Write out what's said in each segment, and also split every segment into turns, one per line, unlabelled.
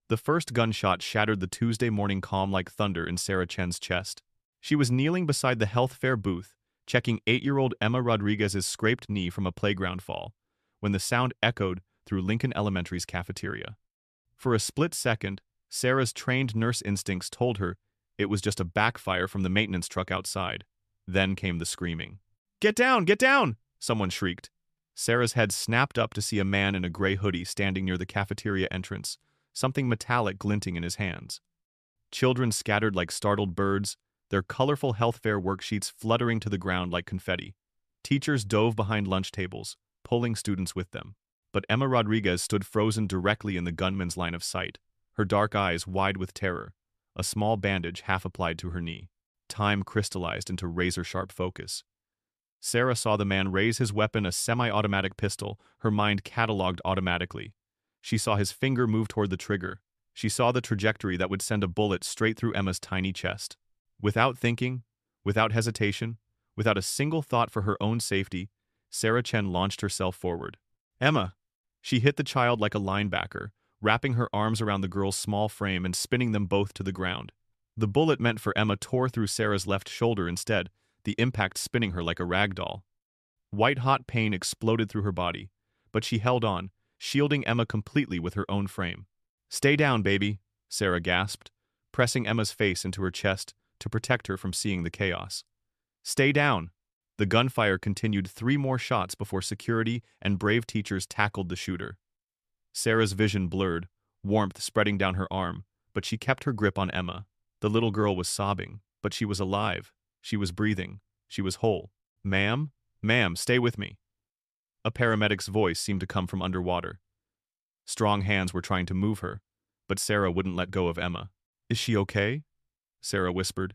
The first gunshot shattered the Tuesday morning calm like thunder in Sarah Chen's chest. She was kneeling beside the health fair booth, checking 8-year-old Emma Rodriguez's scraped knee from a playground fall, when the sound echoed through Lincoln Elementary's cafeteria. For a split second, Sarah's trained nurse instincts told her it was just a backfire from the maintenance truck outside. Then came the screaming. "Get down! Get down!" someone shrieked. Sarah's head snapped up to see a man in a gray hoodie standing near the cafeteria entrance, something metallic glinting in his hands. Children scattered like startled birds, their colorful health fair worksheets fluttering to the ground like confetti. Teachers dove behind lunch tables, pulling students with them. But Emma Rodriguez stood frozen directly in the gunman's line of sight, her dark eyes wide with terror, a small bandage half applied to her knee. Time crystallized into razor-sharp focus. Sarah saw the man raise his weapon, a semi-automatic pistol, her mind catalogued automatically. She saw his finger move toward the trigger. She saw the trajectory that would send a bullet straight through Emma's tiny chest. Without thinking, without hesitation, without a single thought for her own safety, Sarah Chen launched herself forward. "Emma!" She hit the child like a linebacker, wrapping her arms around the girl's small frame and spinning them both to the ground. The bullet meant for Emma tore through Sarah's left shoulder instead, the impact spinning her like a rag doll. White-hot pain exploded through her body, but she held on, shielding Emma completely with her own frame. "Stay down, baby," Sarah gasped, pressing Emma's face into her chest to protect her from seeing the chaos. "Stay down." The gunfire continued 3 more shots before security and brave teachers tackled the shooter. Sarah's vision blurred, warmth spreading down her arm, but she kept her grip on Emma. The little girl was sobbing, but she was alive. She was breathing. She was whole. "Ma'am? Ma'am, stay with me." A paramedic's voice seemed to come from underwater. Strong hands were trying to move her, but Sarah wouldn't let go of Emma. "Is she okay?" Sarah whispered.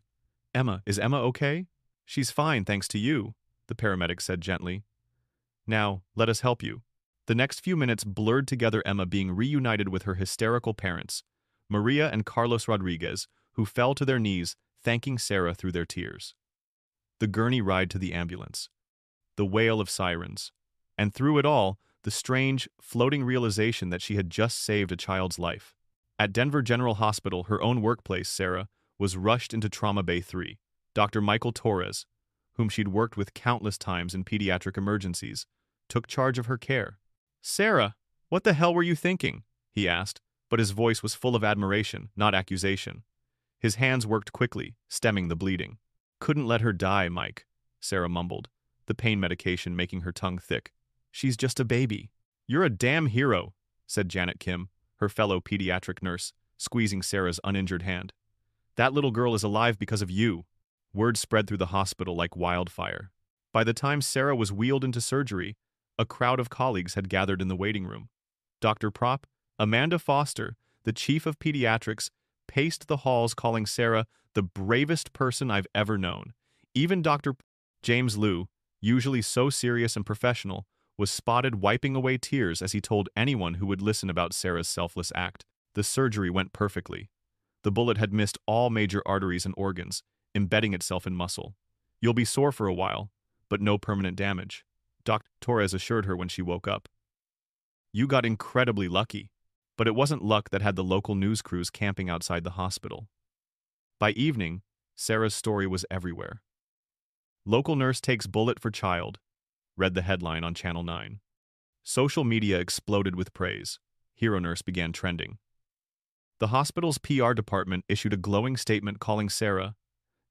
Is Emma okay?" "She's fine, thanks to you," the paramedic said gently. "Now, let us help you." The next few minutes blurred together Emma being reunited with her hysterical parents, Maria and Carlos Rodriguez, who fell to their knees, thanking Sarah through their tears. The gurney ride to the ambulance. The wail of sirens. And through it all, the strange, floating realization that she had just saved a child's life. At Denver General Hospital, her own workplace, Sarah was rushed into Trauma Bay 3. Dr. Michael Torres, whom she'd worked with countless times in pediatric emergencies, took charge of her care. "Sarah, what the hell were you thinking?" he asked, but his voice was full of admiration, not accusation. His hands worked quickly, stemming the bleeding. "Couldn't let her die, Mike," Sarah mumbled, the pain medication making her tongue thick. "She's just a baby." "You're a damn hero," said Janet Kim, her fellow pediatric nurse, squeezing Sarah's uninjured hand. "That little girl is alive because of you." Word spread through the hospital like wildfire. By the time Sarah was wheeled into surgery, a crowd of colleagues had gathered in the waiting room. Dr. Prop, Amanda Foster, the chief of pediatrics, paced the halls calling Sarah the bravest person I've ever known. Even Dr. James Liu, usually so serious and professional, was spotted wiping away tears as he told anyone who would listen about Sarah's selfless act. The surgery went perfectly. The bullet had missed all major arteries and organs, embedding itself in muscle. "You'll be sore for a while, but no permanent damage," Dr. Torres assured her when she woke up. "You got incredibly lucky." But it wasn't luck that had the local news crews camping outside the hospital. By evening, Sarah's story was everywhere. "Local nurse takes bullet for child," read the headline on Channel 9. Social media exploded with praise. Hero Nurse began trending. The hospital's PR department issued a glowing statement calling Sarah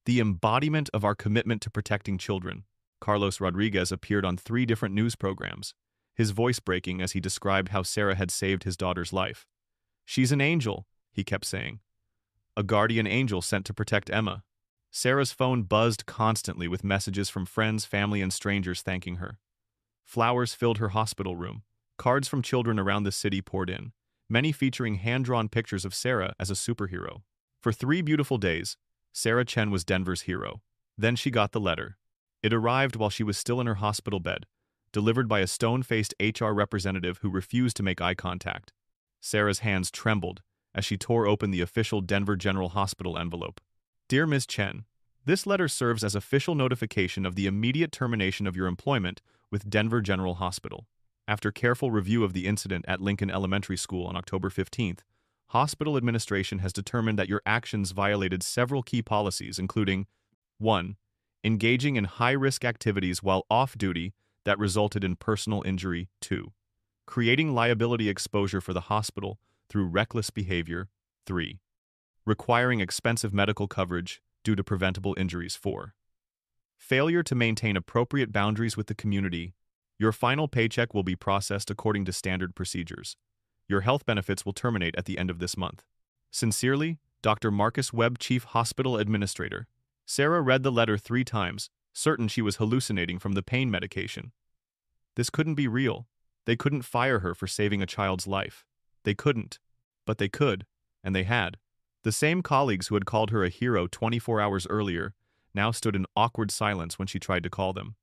the embodiment of our commitment to protecting children. Carlos Rodriguez appeared on 3 different news programs, his voice breaking as he described how Sarah had saved his daughter's life. "She's an angel," he kept saying. "A guardian angel sent to protect Emma." Sarah's phone buzzed constantly with messages from friends, family, and strangers thanking her. Flowers filled her hospital room. Cards from children around the city poured in, many featuring hand-drawn pictures of Sarah as a superhero. For 3 beautiful days, Sarah Chen was Denver's hero. Then she got the letter. It arrived while she was still in her hospital bed, delivered by a stone-faced HR representative who refused to make eye contact. Sarah's hands trembled as she tore open the official Denver General Hospital envelope. "Dear Ms. Chen, this letter serves as official notification of the immediate termination of your employment with Denver General Hospital. After careful review of the incident at Lincoln Elementary School on October 15th, hospital administration has determined that your actions violated several key policies, including 1. Engaging in high-risk activities while off-duty that resulted in personal injury. 2. Creating liability exposure for the hospital through reckless behavior. 3. Requiring expensive medical coverage due to preventable injuries. 4. Failure to maintain appropriate boundaries with the community. Your final paycheck will be processed according to standard procedures. Your health benefits will terminate at the end of this month. Sincerely, Dr. Marcus Webb, Chief Hospital Administrator. Sarah read the letter 3 times, certain she was hallucinating from the pain medication. This couldn't be real. They couldn't fire her for saving a child's life. They couldn't. But they could, and they had. The same colleagues who had called her a hero 24 hours earlier now stood in awkward silence when she tried to call them.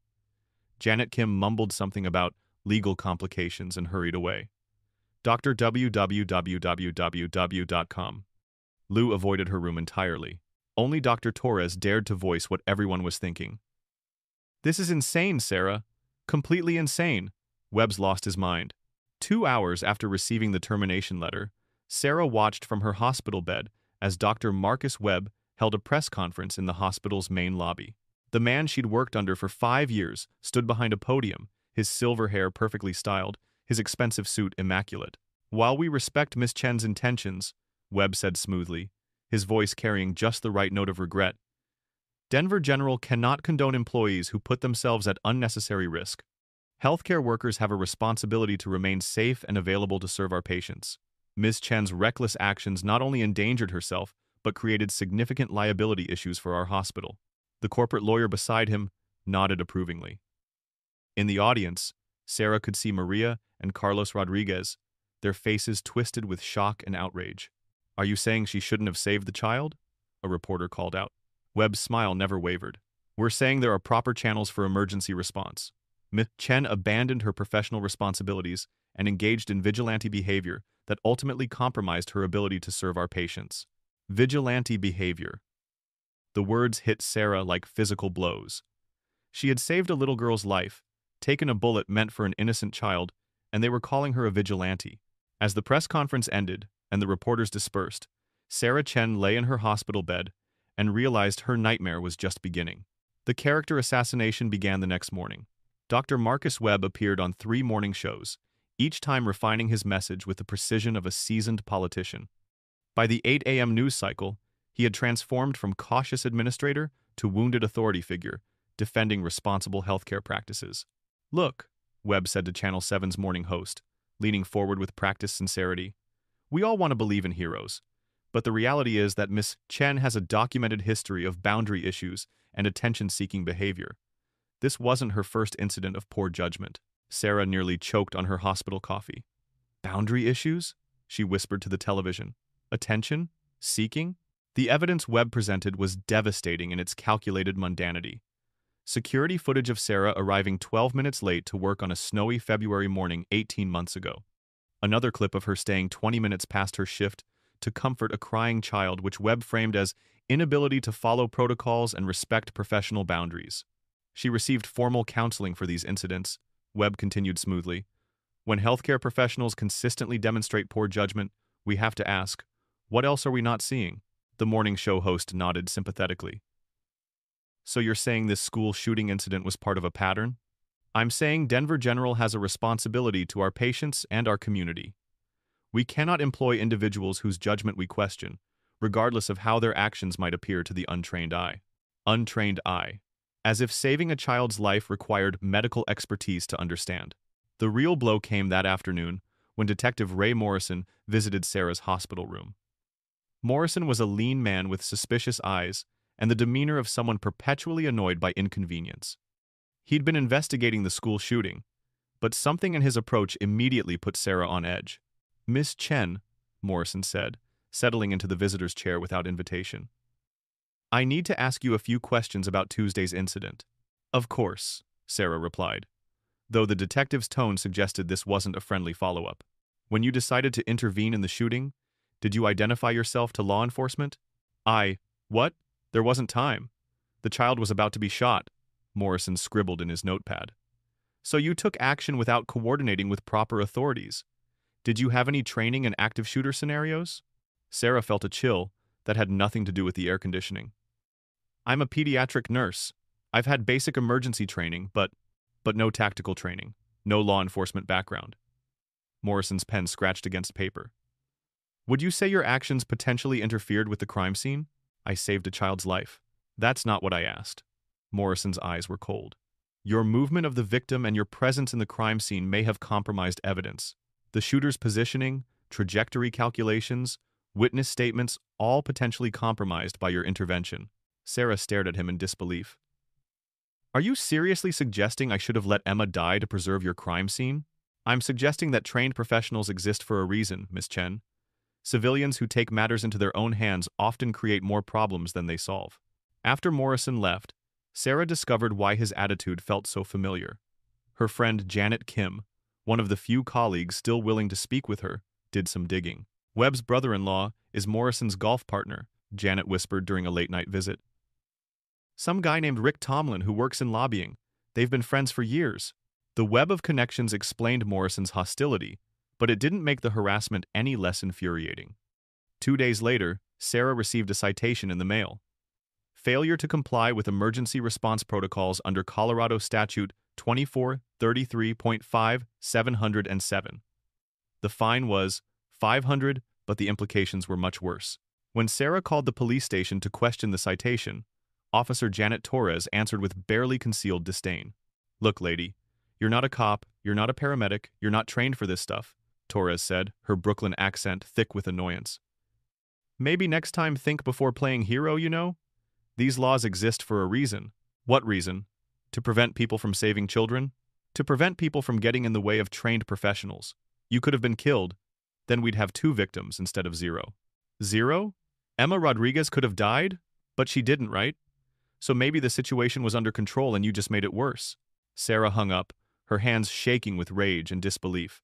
Janet Kim mumbled something about legal complications and hurried away. Dr. www.com. Lou avoided her room entirely. Only Dr. Torres dared to voice what everyone was thinking. This is insane, Sarah. Completely insane. Webb's lost his mind. 2 hours after receiving the termination letter, Sarah watched from her hospital bed as Dr. Marcus Webb held a press conference in the hospital's main lobby. The man she'd worked under for 5 years stood behind a podium, his silver hair perfectly styled, his expensive suit immaculate. While we respect Miss Chen's intentions, Webb said smoothly, his voice carrying just the right note of regret, Denver General cannot condone employees who put themselves at unnecessary risk. Healthcare workers have a responsibility to remain safe and available to serve our patients. Ms. Chen's reckless actions not only endangered herself, but created significant liability issues for our hospital. The corporate lawyer beside him nodded approvingly. In the audience, Sarah could see Maria and Carlos Rodriguez, their faces twisted with shock and outrage. Are you saying she shouldn't have saved the child? A reporter called out. Webb's smile never wavered. We're saying there are proper channels for emergency response. Ms. Chen abandoned her professional responsibilities and engaged in vigilante behavior that ultimately compromised her ability to serve our patients. Vigilante behavior. The words hit Sarah like physical blows. She had saved a little girl's life, taken a bullet meant for an innocent child, and they were calling her a vigilante. As the press conference ended and the reporters dispersed, Sarah Chen lay in her hospital bed and realized her nightmare was just beginning. The character assassination began the next morning. Dr. Marcus Webb appeared on 3 morning shows, each time refining his message with the precision of a seasoned politician. By the 8 a.m. news cycle, he had transformed from cautious administrator to wounded authority figure, defending responsible healthcare practices. Look, Webb said to Channel 7's morning host, leaning forward with practiced sincerity. We all want to believe in heroes, but the reality is that Miss Chen has a documented history of boundary issues and attention-seeking behavior. This wasn't her first incident of poor judgment. Sarah nearly choked on her hospital coffee. Boundary issues? She whispered to the television. Attention? Seeking? The evidence Webb presented was devastating in its calculated mundanity. Security footage of Sarah arriving 12 minutes late to work on a snowy February morning 18 months ago. Another clip of her staying 20 minutes past her shift to comfort a crying child, which Webb framed as inability to follow protocols and respect professional boundaries. She received formal counseling for these incidents, Webb continued smoothly. When healthcare professionals consistently demonstrate poor judgment, we have to ask, what else are we not seeing? The morning show host nodded sympathetically. So you're saying this school shooting incident was part of a pattern? I'm saying Denver General has a responsibility to our patients and our community. We cannot employ individuals whose judgment we question, regardless of how their actions might appear to the untrained eye. Untrained eye. As if saving a child's life required medical expertise to understand. The real blow came that afternoon when Detective Ray Morrison visited Sarah's hospital room. Morrison was a lean man with suspicious eyes and the demeanor of someone perpetually annoyed by inconvenience. He'd been investigating the school shooting, but something in his approach immediately put Sarah on edge. Miss Chen, Morrison said, settling into the visitor's chair without invitation. I need to ask you a few questions about Tuesday's incident. Of course, Sarah replied, though the detective's tone suggested this wasn't a friendly follow-up. When you decided to intervene in the shooting, did you identify yourself to law enforcement? What? There wasn't time. The child was about to be shot, Morrison scribbled in his notepad. So you took action without coordinating with proper authorities. Did you have any training in active shooter scenarios? Sarah felt a chill that had nothing to do with the air conditioning. I'm a pediatric nurse. I've had basic emergency training, but no tactical training, no law enforcement background. Morrison's pen scratched against paper. Would you say your actions potentially interfered with the crime scene? I saved a child's life. That's not what I asked. Morrison's eyes were cold. Your movement of the victim and your presence in the crime scene may have compromised evidence. The shooter's positioning, trajectory calculations, witness statements, all potentially compromised by your intervention. Sarah stared at him in disbelief. Are you seriously suggesting I should have let Emma die to preserve your crime scene? I'm suggesting that trained professionals exist for a reason, Miss Chen. Civilians who take matters into their own hands often create more problems than they solve. After Morrison left, Sarah discovered why his attitude felt so familiar. Her friend Janet Kim, one of the few colleagues still willing to speak with her, did some digging. Webb's brother-in-law is Morrison's golf partner, Janet whispered during a late-night visit. Some guy named Rick Tomlin who works in lobbying. They've been friends for years. The web of connections explained Morrison's hostility, but it didn't make the harassment any less infuriating. 2 days later, Sarah received a citation in the mail. Failure to comply with emergency response protocols under Colorado Statute 2433.5707. The fine was $500, but the implications were much worse. When Sarah called the police station to question the citation, Officer Janet Torres answered with barely concealed disdain. Look, lady, you're not a cop, you're not a paramedic, you're not trained for this stuff, Torres said, her Brooklyn accent thick with annoyance. Maybe next time think before playing hero, you know? These laws exist for a reason. What reason? To prevent people from saving children? To prevent people from getting in the way of trained professionals. You could have been killed, then we'd have 2 victims instead of 0. 0? Emma Rodriguez could have died? But she didn't, right? So maybe the situation was under control and you just made it worse. Sarah hung up, her hands shaking with rage and disbelief.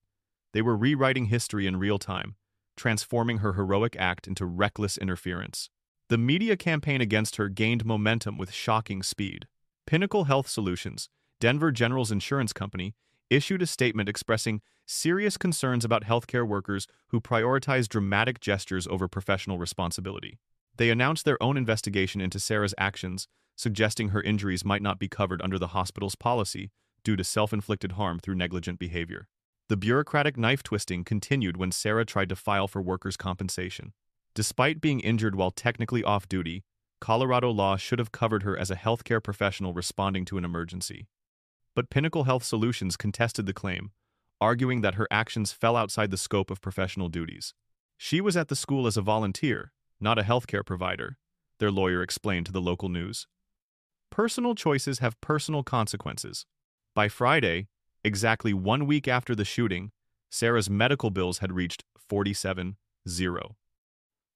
They were rewriting history in real time, transforming her heroic act into reckless interference. The media campaign against her gained momentum with shocking speed. Pinnacle Health Solutions, Denver General's insurance company, issued a statement expressing serious concerns about healthcare workers who prioritize dramatic gestures over professional responsibility. They announced their own investigation into Sarah's actions, suggesting her injuries might not be covered under the hospital's policy due to self-inflicted harm through negligent behavior. The bureaucratic knife-twisting continued when Sarah tried to file for workers' compensation. Despite being injured while technically off-duty, Colorado law should have covered her as a healthcare professional responding to an emergency. But Pinnacle Health Solutions contested the claim, arguing that her actions fell outside the scope of professional duties. She was at the school as a volunteer, not a healthcare provider, their lawyer explained to the local news. Personal choices have personal consequences. By Friday, exactly 1 week after the shooting, Sarah's medical bills had reached $47,000.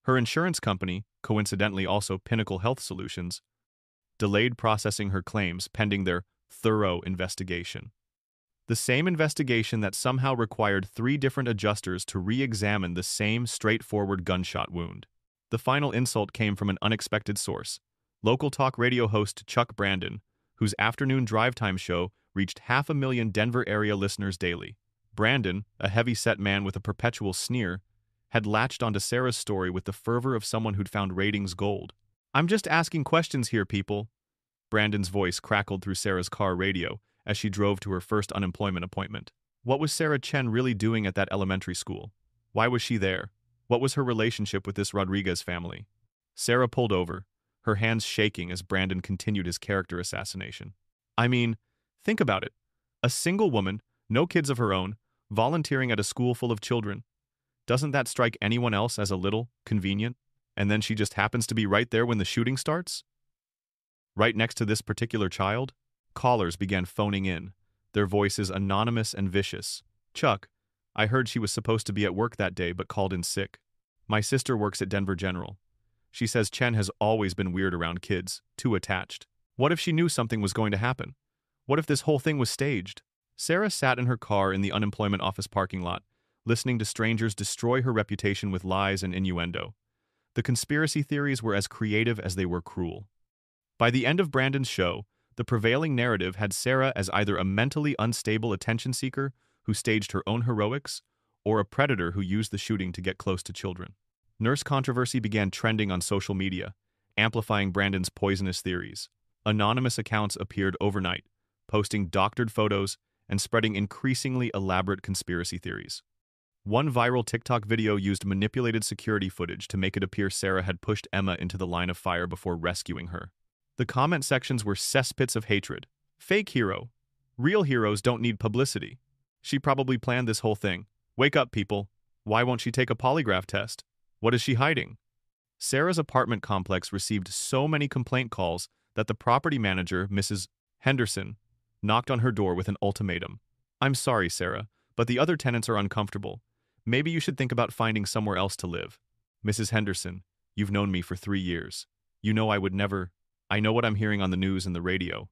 Her insurance company, coincidentally also Pinnacle Health Solutions, delayed processing her claims pending their thorough investigation. The same investigation that somehow required 3 different adjusters to re-examine the same straightforward gunshot wound. The final insult came from an unexpected source, local talk radio host Chuck Brandon, whose afternoon drive time show reached 500,000 Denver area listeners daily. Brandon, a heavy-set man with a perpetual sneer, had latched onto Sarah's story with the fervor of someone who'd found ratings gold. I'm just asking questions here, people. Brandon's voice crackled through Sarah's car radio as she drove to her first unemployment appointment. What was Sarah Chen really doing at that elementary school? Why was she there? What was her relationship with this Rodriguez family? Sarah pulled over, her hands shaking as Brandon continued his character assassination. I mean, think about it. A single woman, no kids of her own, volunteering at a school full of children. Doesn't that strike anyone else as a little convenient? And then she just happens to be right there when the shooting starts? Right next to this particular child? Callers began phoning in, their voices anonymous and vicious. Chuck, I heard she was supposed to be at work that day but called in sick. My sister works at Denver General. She says Chen has always been weird around kids, too attached. What if she knew something was going to happen? What if this whole thing was staged? Sarah sat in her car in the unemployment office parking lot, listening to strangers destroy her reputation with lies and innuendo. The conspiracy theories were as creative as they were cruel. By the end of Brandon's show, the prevailing narrative had Sarah as either a mentally unstable attention seeker who staged her own heroics, or a predator who used the shooting to get close to children. Nurse controversy began trending on social media, amplifying Brandon's poisonous theories. Anonymous accounts appeared overnight, posting doctored photos and spreading increasingly elaborate conspiracy theories. One viral TikTok video used manipulated security footage to make it appear Sarah had pushed Emma into the line of fire before rescuing her. The comment sections were cesspits of hatred. Fake hero. Real heroes don't need publicity. She probably planned this whole thing. Wake up, people. Why won't she take a polygraph test? What is she hiding? Sarah's apartment complex received so many complaint calls that the property manager, Mrs. Henderson, knocked on her door with an ultimatum. I'm sorry, Sarah, but the other tenants are uncomfortable. Maybe you should think about finding somewhere else to live. Mrs. Henderson, you've known me for 3 years. You know I would never. I know what I'm hearing on the news and the radio.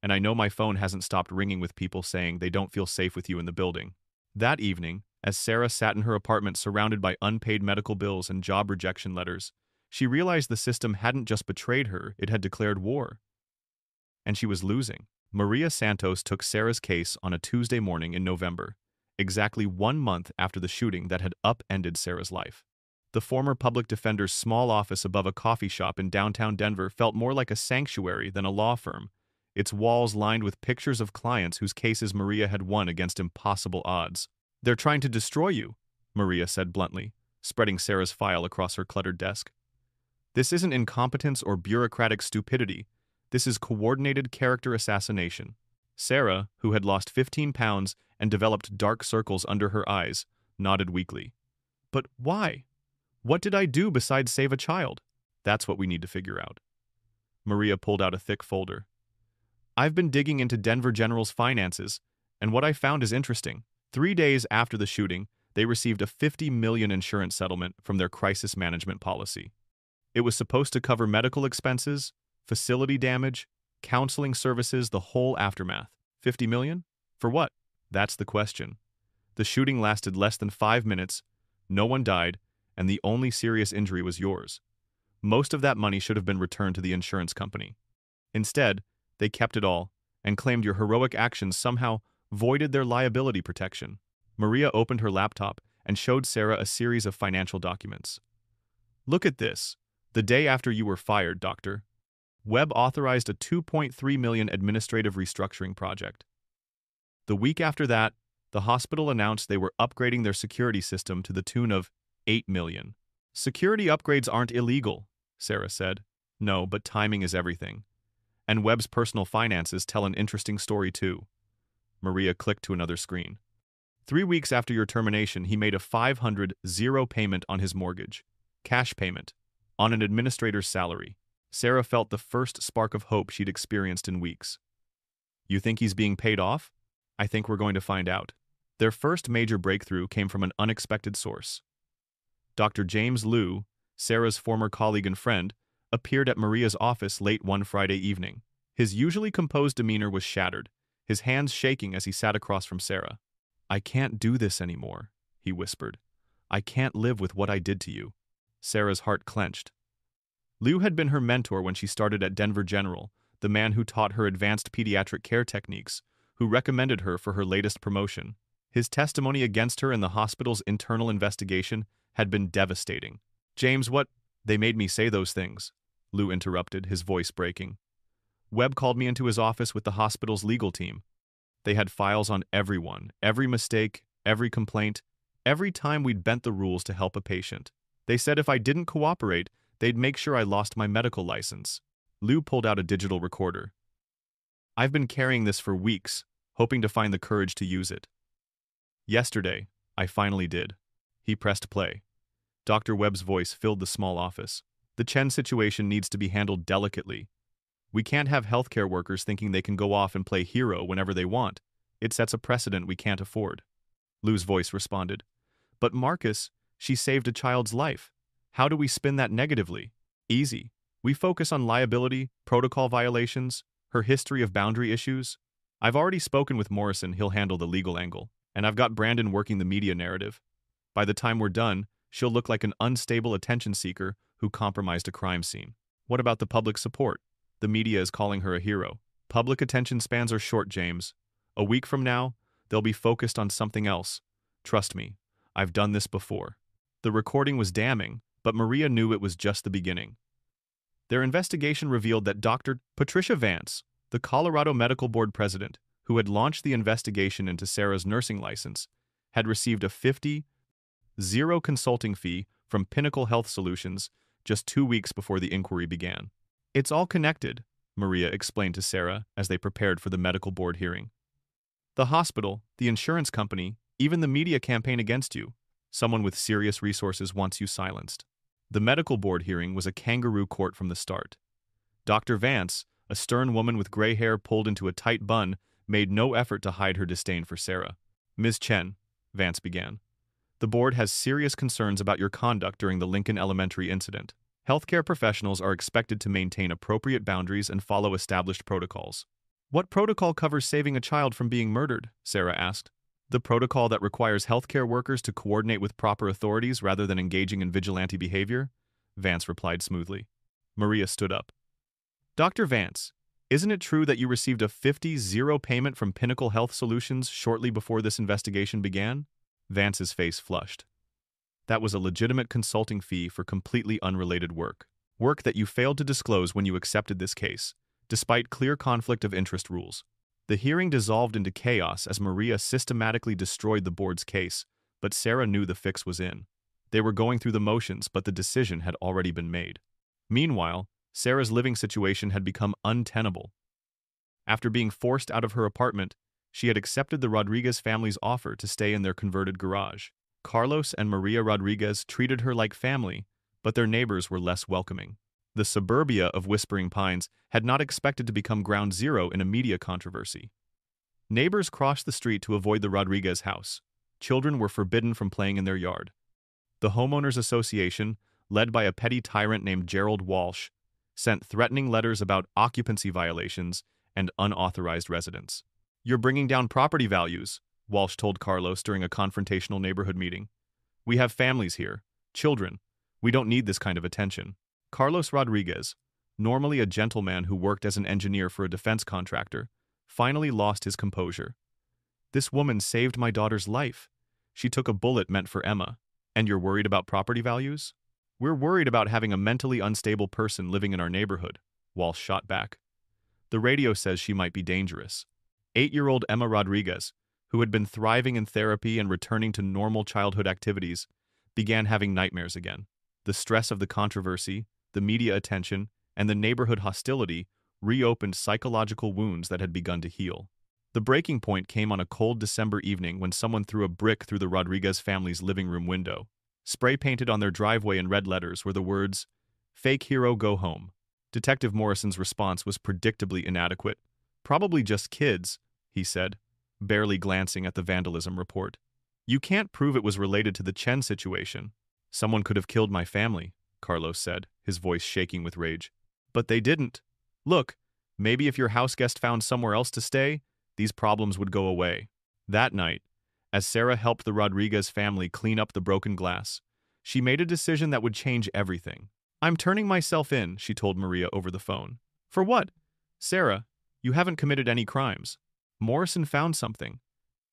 And I know my phone hasn't stopped ringing with people saying they don't feel safe with you in the building. That evening, as Sarah sat in her apartment surrounded by unpaid medical bills and job rejection letters, she realized the system hadn't just betrayed her, it had declared war. And she was losing. Maria Santos took Sarah's case on a Tuesday morning in November, exactly 1 month after the shooting that had upended Sarah's life. The former public defender's small office above a coffee shop in downtown Denver felt more like a sanctuary than a law firm, its walls lined with pictures of clients whose cases Maria had won against impossible odds. They're trying to destroy you, Maria said bluntly, spreading Sarah's file across her cluttered desk. This isn't incompetence or bureaucratic stupidity. This is coordinated character assassination. Sarah, who had lost 15 pounds and developed dark circles under her eyes, nodded weakly. But why? What did I do besides save a child? That's what we need to figure out. Maria pulled out a thick folder. I've been digging into Denver General's finances, and what I found is interesting. 3 days after the shooting, they received a $50 million insurance settlement from their crisis management policy. It was supposed to cover medical expenses, facility damage, counseling services, the whole aftermath. $50 million? For what? That's the question. The shooting lasted less than 5 minutes, no one died, and the only serious injury was yours. Most of that money should have been returned to the insurance company. Instead, they kept it all and claimed your heroic actions somehow voided their liability protection. Maria opened her laptop and showed Sarah a series of financial documents. Look at this. The day after you were fired, Doctor. Webb authorized a $2.3 million administrative restructuring project. The week after that, the hospital announced they were upgrading their security system to the tune of $8 million. Security upgrades aren't illegal, Sarah said. No, but timing is everything. And Webb's personal finances tell an interesting story too. Maria clicked to another screen. 3 weeks after your termination, he made a $500 payment on his mortgage. Cash payment. On an administrator's salary. Sarah felt the first spark of hope she'd experienced in weeks. You think he's being paid off? I think we're going to find out. Their first major breakthrough came from an unexpected source. Dr. James Liu, Sarah's former colleague and friend, appeared at Maria's office late one Friday evening. His usually composed demeanor was shattered, his hands shaking as he sat across from Sarah. I can't do this anymore, he whispered. I can't live with what I did to you. Sarah's heart clenched. Liu had been her mentor when she started at Denver General, the man who taught her advanced pediatric care techniques, who recommended her for her latest promotion. His testimony against her in the hospital's internal investigation had been devastating. James, what? They made me say those things, Liu interrupted, his voice breaking. Webb called me into his office with the hospital's legal team. They had files on everyone, every mistake, every complaint, every time we'd bent the rules to help a patient. They said if I didn't cooperate, they'd make sure I lost my medical license. Liu pulled out a digital recorder. I've been carrying this for weeks, hoping to find the courage to use it. Yesterday, I finally did. He pressed play. Dr. Webb's voice filled the small office. The Chen situation needs to be handled delicately. We can't have healthcare workers thinking they can go off and play hero whenever they want. It sets a precedent we can't afford. Liu's voice responded. But Marcus, she saved a child's life. How do we spin that negatively? Easy. We focus on liability, protocol violations, her history of boundary issues. I've already spoken with Morrison, he'll handle the legal angle. And I've got Brandon working the media narrative. By the time we're done, she'll look like an unstable attention seeker who compromised a crime scene. What about the public support? The media is calling her a hero. Public attention spans are short, James. A week from now, they'll be focused on something else. Trust me, I've done this before. The recording was damning, but Maria knew it was just the beginning. Their investigation revealed that Dr. Patricia Vance, the Colorado Medical Board president, who had launched the investigation into Sarah's nursing license, had received a $50,000 consulting fee from Pinnacle Health Solutions just 2 weeks before the inquiry began. "It's all connected," Maria explained to Sarah as they prepared for the medical board hearing. "The hospital, the insurance company, even the media campaign against you. Someone with serious resources wants you silenced." The medical board hearing was a kangaroo court from the start. Dr. Vance, a stern woman with gray hair pulled into a tight bun, made no effort to hide her disdain for Sarah. "Ms. Chen," Vance began, "the board has serious concerns about your conduct during the Lincoln Elementary incident. Healthcare professionals are expected to maintain appropriate boundaries and follow established protocols." "What protocol covers saving a child from being murdered?" Sarah asked. "The protocol that requires healthcare workers to coordinate with proper authorities rather than engaging in vigilante behavior," Vance replied smoothly. Maria stood up. "Dr. Vance, isn't it true that you received a $50,000 payment from Pinnacle Health Solutions shortly before this investigation began?" Vance's face flushed. "That was a legitimate consulting fee for completely unrelated work. Work that you failed to disclose when you accepted this case, despite clear conflict of interest rules." The hearing dissolved into chaos as Maria systematically destroyed the board's case, but Sarah knew the fix was in. They were going through the motions, but the decision had already been made. Meanwhile, Sarah's living situation had become untenable. After being forced out of her apartment, she had accepted the Rodriguez family's offer to stay in their converted garage. Carlos and Maria Rodriguez treated her like family, but their neighbors were less welcoming. The suburbia of Whispering Pines had not expected to become ground zero in a media controversy. Neighbors crossed the street to avoid the Rodriguez house. Children were forbidden from playing in their yard. The Homeowners Association, led by a petty tyrant named Gerald Walsh, sent threatening letters about occupancy violations and unauthorized residents. "You're bringing down property values," Walsh told Carlos during a confrontational neighborhood meeting. "We have families here, children. We don't need this kind of attention." Carlos Rodriguez, normally a gentleman who worked as an engineer for a defense contractor, finally lost his composure. "This woman saved my daughter's life. She took a bullet meant for Emma. And you're worried about property values?" "We're worried about having a mentally unstable person living in our neighborhood," Walsh shot back. "The radio says she might be dangerous." 8-year-old Emma Rodriguez, who had been thriving in therapy and returning to normal childhood activities, began having nightmares again. The stress of the controversy, the media attention, and the neighborhood hostility reopened psychological wounds that had begun to heal. The breaking point came on a cold December evening when someone threw a brick through the Rodriguez family's living room window. Spray-painted on their driveway in red letters were the words, "Fake hero, go home." Detective Morrison's response was predictably inadequate. "Probably just kids," he said, barely glancing at the vandalism report. "You can't prove it was related to the Chen situation." "Someone could have killed my family," Carlos said, his voice shaking with rage. "But they didn't. Look, maybe if your house guest found somewhere else to stay, these problems would go away." That night, as Sarah helped the Rodriguez family clean up the broken glass, she made a decision that would change everything. "I'm turning myself in," she told Maria over the phone. "For what?" "Sarah, you haven't committed any crimes. Morrison found something.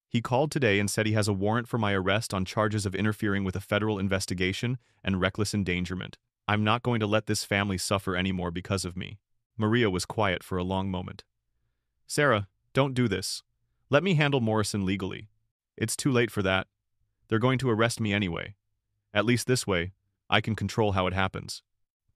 He called today and said he has a warrant for my arrest on charges of interfering with a federal investigation and reckless endangerment. I'm not going to let this family suffer anymore because of me." Maria was quiet for a long moment. "Sarah, don't do this. Let me handle Morrison legally." "It's too late for that. They're going to arrest me anyway. At least this way, I can control how it happens."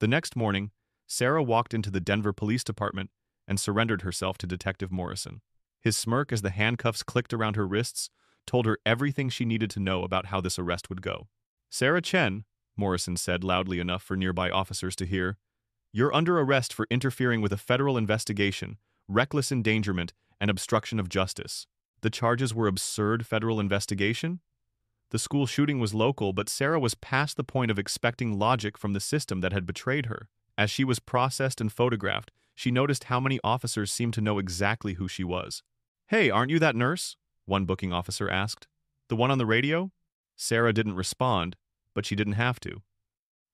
The next morning, Sarah walked into the Denver Police Department and surrendered herself to Detective Morrison. His smirk as the handcuffs clicked around her wrists told her everything she needed to know about how this arrest would go. "Sarah Chen," Morrison said loudly enough for nearby officers to hear, "you're under arrest for interfering with a federal investigation, reckless endangerment, and obstruction of justice." The charges were absurd federal investigation? The school shooting was local, but Sarah was past the point of expecting logic from the system that had betrayed her. As she was processed and photographed, she noticed how many officers seemed to know exactly who she was. "Hey, aren't you that nurse?" one booking officer asked. "The one on the radio?" Sarah didn't respond, but she didn't have to.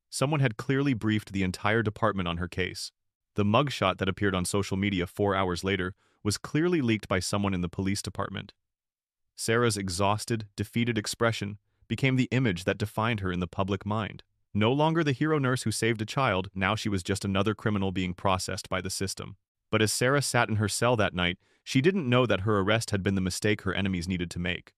Someone had clearly briefed the entire department on her case. The mugshot that appeared on social media 4 hours later was clearly leaked by someone in the police department. Sarah's exhausted, defeated expression became the image that defined her in the public mind. No longer the hero nurse who saved a child, now she was just another criminal being processed by the system. But as Sarah sat in her cell that night, she didn't know that her arrest had been the mistake her enemies needed to make.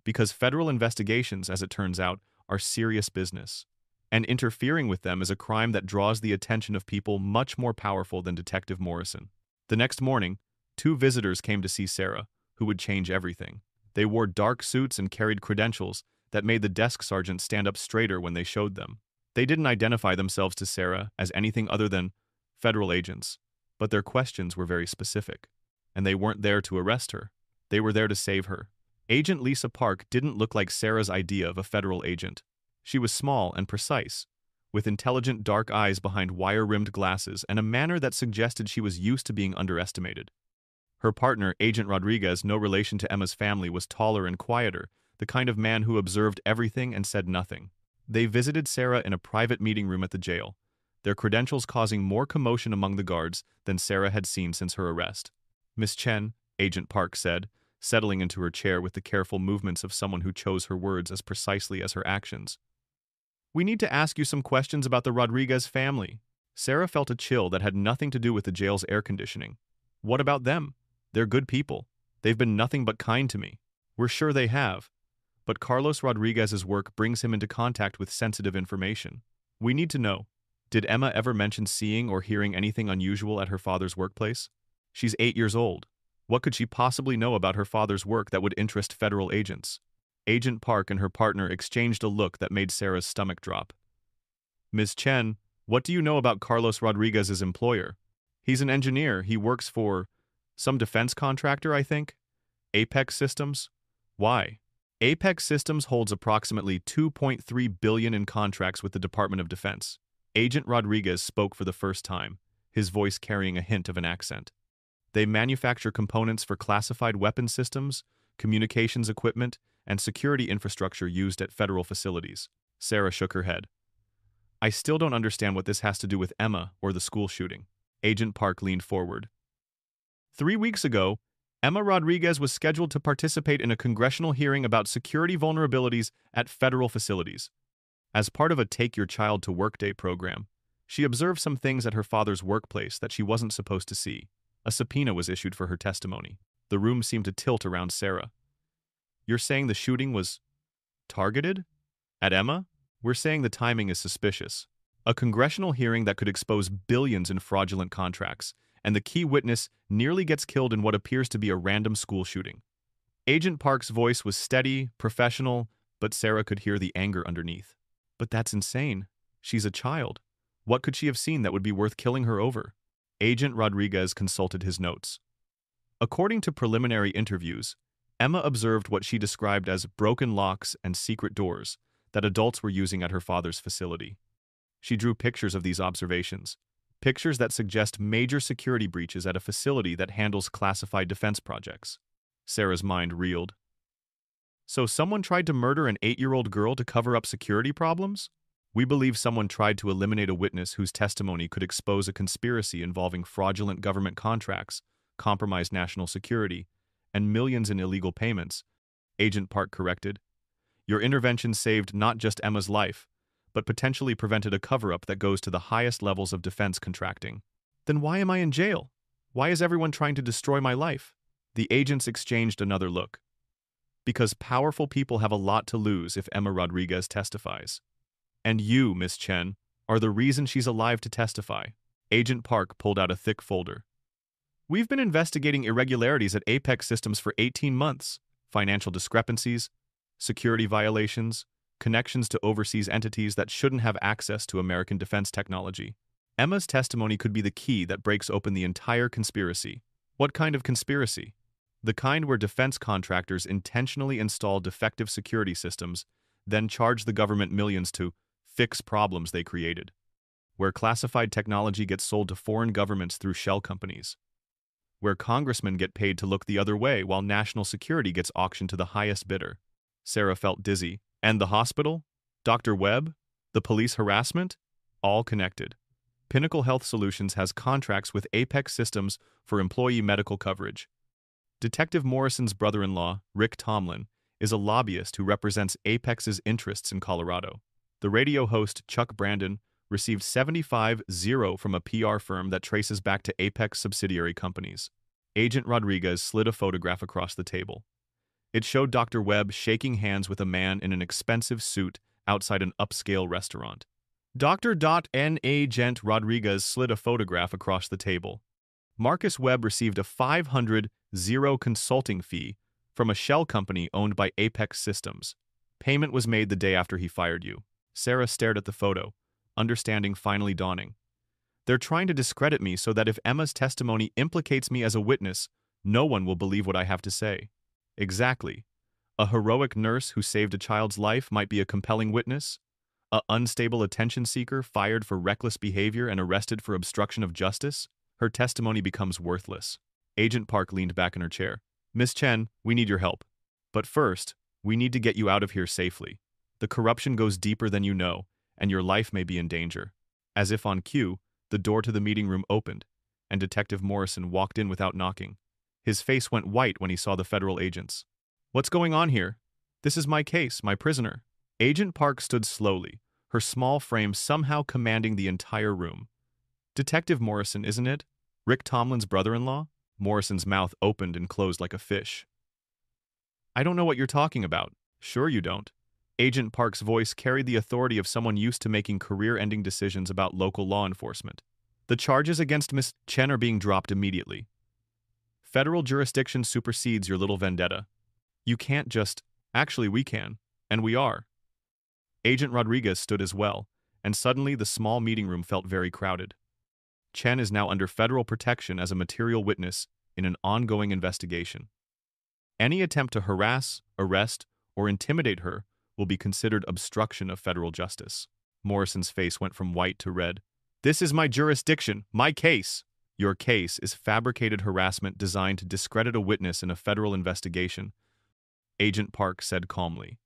Because federal investigations, as it turns out, are serious business. And interfering with them is a crime that draws the attention of people much more powerful than Detective Morrison. The next morning, 2 visitors came to see Sarah, who would change everything. They wore dark suits and carried credentials that made the desk sergeant stand up straighter when they showed them. They didn't identify themselves to Sarah as anything other than federal agents, but their questions were very specific. And they weren't there to arrest her. They were there to save her. Agent Lisa Park didn't look like Sarah's idea of a federal agent. She was small and precise, with intelligent dark eyes behind wire-rimmed glasses and a manner that suggested she was used to being underestimated. Her partner, Agent Rodriguez, no relation to Emma's family, was taller and quieter, the kind of man who observed everything and said nothing. They visited Sarah in a private meeting room at the jail, their credentials causing more commotion among the guards than Sarah had seen since her arrest. "Miss Chen," Agent Park said, settling into her chair with the careful movements of someone who chose her words as precisely as her actions. "We need to ask you some questions about the Rodriguez family." Sarah felt a chill that had nothing to do with the jail's air conditioning. "What about them? They're good people. They've been nothing but kind to me." "We're sure they have. But Carlos Rodriguez's work brings him into contact with sensitive information. We need to know, did Emma ever mention seeing or hearing anything unusual at her father's workplace? She's 8 years old. What could she possibly know about her father's work that would interest federal agents?" Agent Park and her partner exchanged a look that made Sarah's stomach drop. "Ms. Chen, what do you know about Carlos Rodriguez's employer?" "He's an engineer. He works for some defense contractor, I think. Apex Systems." "Why?" "Apex Systems holds approximately $2.3 billion in contracts with the Department of Defense." Agent Rodriguez spoke for the first time, his voice carrying a hint of an accent. "They manufacture components for classified weapon systems, communications equipment, and security infrastructure used at federal facilities." Sarah shook her head. "I still don't understand what this has to do with Emma or the school shooting." Agent Park leaned forward. 3 weeks ago, Emma Rodriguez was scheduled to participate in a congressional hearing about security vulnerabilities at federal facilities. As part of a Take Your Child to Work Day program, she observed some things at her father's workplace that she wasn't supposed to see. A subpoena was issued for her testimony. The room seemed to tilt around Sarah. "You're saying the shooting was targeted? At Emma?" "We're saying the timing is suspicious. A congressional hearing that could expose billions in fraudulent contracts, and the key witness nearly gets killed in what appears to be a random school shooting." Agent Park's voice was steady, professional, but Sarah could hear the anger underneath. "But that's insane. She's a child. What could she have seen that would be worth killing her over?" Agent Rodriguez consulted his notes. According to preliminary interviews, Emma observed what she described as broken locks and secret doors that adults were using at her father's facility. She drew pictures of these observations, pictures that suggest major security breaches at a facility that handles classified defense projects. Sarah's mind reeled. "So someone tried to murder an 8-year-old girl to cover up security problems?" "We believe someone tried to eliminate a witness whose testimony could expose a conspiracy involving fraudulent government contracts, compromised national security, and millions in illegal payments," Agent Park corrected. "Your intervention saved not just Emma's life, but potentially prevented a cover-up that goes to the highest levels of defense contracting." "Then why am I in jail? Why is everyone trying to destroy my life?" The agents exchanged another look. "Because powerful people have a lot to lose if Emma Rodriguez testifies. And you, Miss Chen, are the reason she's alive to testify." Agent Park pulled out a thick folder. "We've been investigating irregularities at Apex Systems for 18 months. Financial discrepancies, security violations, connections to overseas entities that shouldn't have access to American defense technology. Emma's testimony could be the key that breaks open the entire conspiracy." "What kind of conspiracy?" "The kind where defense contractors intentionally install defective security systems, then charge the government millions to fix problems they created. Where classified technology gets sold to foreign governments through shell companies. Where congressmen get paid to look the other way while national security gets auctioned to the highest bidder." Sarah felt dizzy. "And the hospital? Dr. Webb? The police harassment? All connected. Pinnacle Health Solutions has contracts with Apex Systems for employee medical coverage. Detective Morrison's brother-in-law, Rick Tomlin, is a lobbyist who represents Apex's interests in Colorado. The radio host, Chuck Brandon, received 75-0 from a PR firm that traces back to Apex subsidiary companies. Agent Rodriguez slid a photograph across the table. It showed Dr. Webb shaking hands with a man in an expensive suit outside an upscale restaurant. Dr. N. Agent Rodriguez slid a photograph across the table. Marcus Webb received a 500-0 consulting fee from a shell company owned by Apex Systems. Payment was made the day after he fired you. Sarah stared at the photo, understanding finally dawning. They're trying to discredit me so that if Emma's testimony implicates me as a witness, no one will believe what I have to say. Exactly. A heroic nurse who saved a child's life might be a compelling witness? A unstable attention seeker fired for reckless behavior and arrested for obstruction of justice? Her testimony becomes worthless. Agent Park leaned back in her chair. Miss Chen, we need your help. But first, we need to get you out of here safely. The corruption goes deeper than you know, and your life may be in danger. As if on cue, the door to the meeting room opened, and Detective Morrison walked in without knocking. His face went white when he saw the federal agents. What's going on here? This is my case, my prisoner. Agent Park stood slowly, her small frame somehow commanding the entire room. Detective Morrison, isn't it? Rick Tomlin's brother-in-law? Morrison's mouth opened and closed like a fish. I don't know what you're talking about. Sure you don't. Agent Park's voice carried the authority of someone used to making career-ending decisions about local law enforcement. The charges against Miss Chen are being dropped immediately. Federal jurisdiction supersedes your little vendetta. You can't just... Actually, we can. And we are. Agent Rodriguez stood as well, and suddenly the small meeting room felt very crowded. Chen is now under federal protection as a material witness in an ongoing investigation. Any attempt to harass, arrest, or intimidate her will be considered obstruction of federal justice. Morrison's face went from white to red. This is my jurisdiction, my case. Your case is fabricated harassment designed to discredit a witness in a federal investigation, Agent Park said calmly.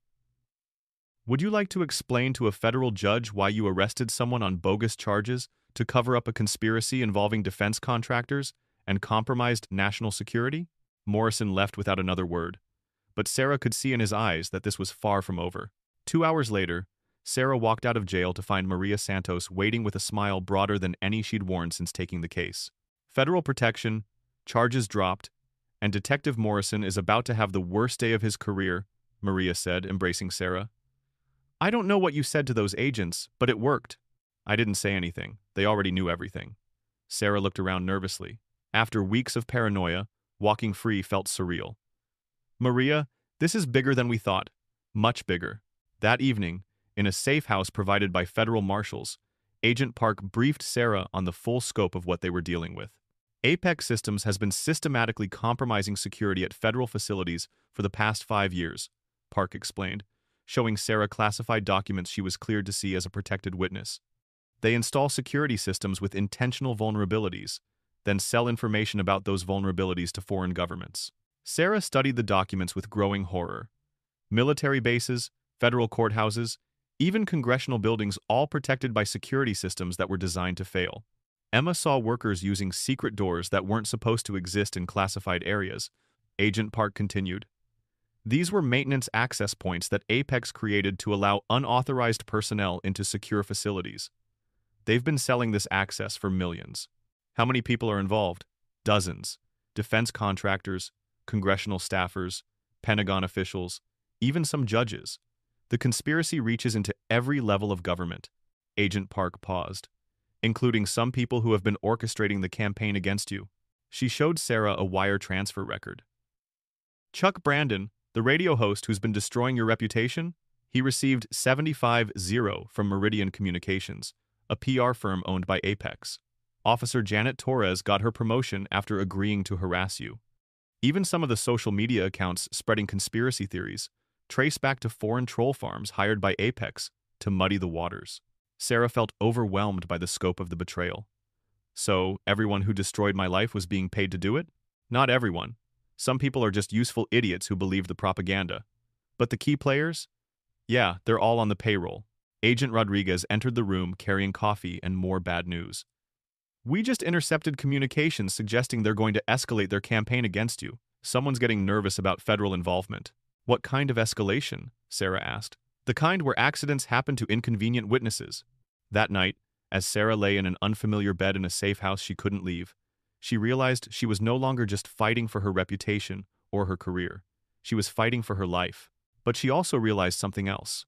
Would you like to explain to a federal judge why you arrested someone on bogus charges to cover up a conspiracy involving defense contractors and compromised national security? Morrison left without another word, but Sarah could see in his eyes that this was far from over. 2 hours later, Sarah walked out of jail to find Maria Santos waiting with a smile broader than any she'd worn since taking the case. Federal protection, charges dropped, and Detective Morrison is about to have the worst day of his career, Maria said, embracing Sarah. I don't know what you said to those agents, but it worked. I didn't say anything. They already knew everything. Sarah looked around nervously. After weeks of paranoia, walking free felt surreal. Maria, this is bigger than we thought. Much bigger. That evening, in a safe house provided by federal marshals, Agent Park briefed Sarah on the full scope of what they were dealing with. Apex Systems has been systematically compromising security at federal facilities for the past 5 years, Park explained, showing Sarah classified documents she was cleared to see as a protected witness. They install security systems with intentional vulnerabilities, then sell information about those vulnerabilities to foreign governments. Sarah studied the documents with growing horror. Military bases, federal courthouses, even congressional buildings, all protected by security systems that were designed to fail. Emma saw workers using secret doors that weren't supposed to exist in classified areas, Agent Park continued. These were maintenance access points that Apex created to allow unauthorized personnel into secure facilities. They've been selling this access for millions. How many people are involved? Dozens. Defense contractors, congressional staffers, Pentagon officials, even some judges. The conspiracy reaches into every level of government. Agent Park paused. Including some people who have been orchestrating the campaign against you. She showed Sarah a wire transfer record. Chuck Brandon, the radio host who's been destroying your reputation, he received 75-0 from Meridian Communications, a PR firm owned by Apex. Officer Janet Torres got her promotion after agreeing to harass you. Even some of the social media accounts spreading conspiracy theories trace back to foreign troll farms hired by Apex to muddy the waters. Sarah felt overwhelmed by the scope of the betrayal. So, everyone who destroyed my life was being paid to do it? Not everyone. Some people are just useful idiots who believe the propaganda. But the key players? Yeah, they're all on the payroll. Agent Rodriguez entered the room carrying coffee and more bad news. We just intercepted communications suggesting they're going to escalate their campaign against you. Someone's getting nervous about federal involvement. What kind of escalation? Sarah asked. The kind where accidents happen to inconvenient witnesses. That night, as Sarah lay in an unfamiliar bed in a safe house she couldn't leave, she realized she was no longer just fighting for her reputation or her career. She was fighting for her life. But she also realized something else.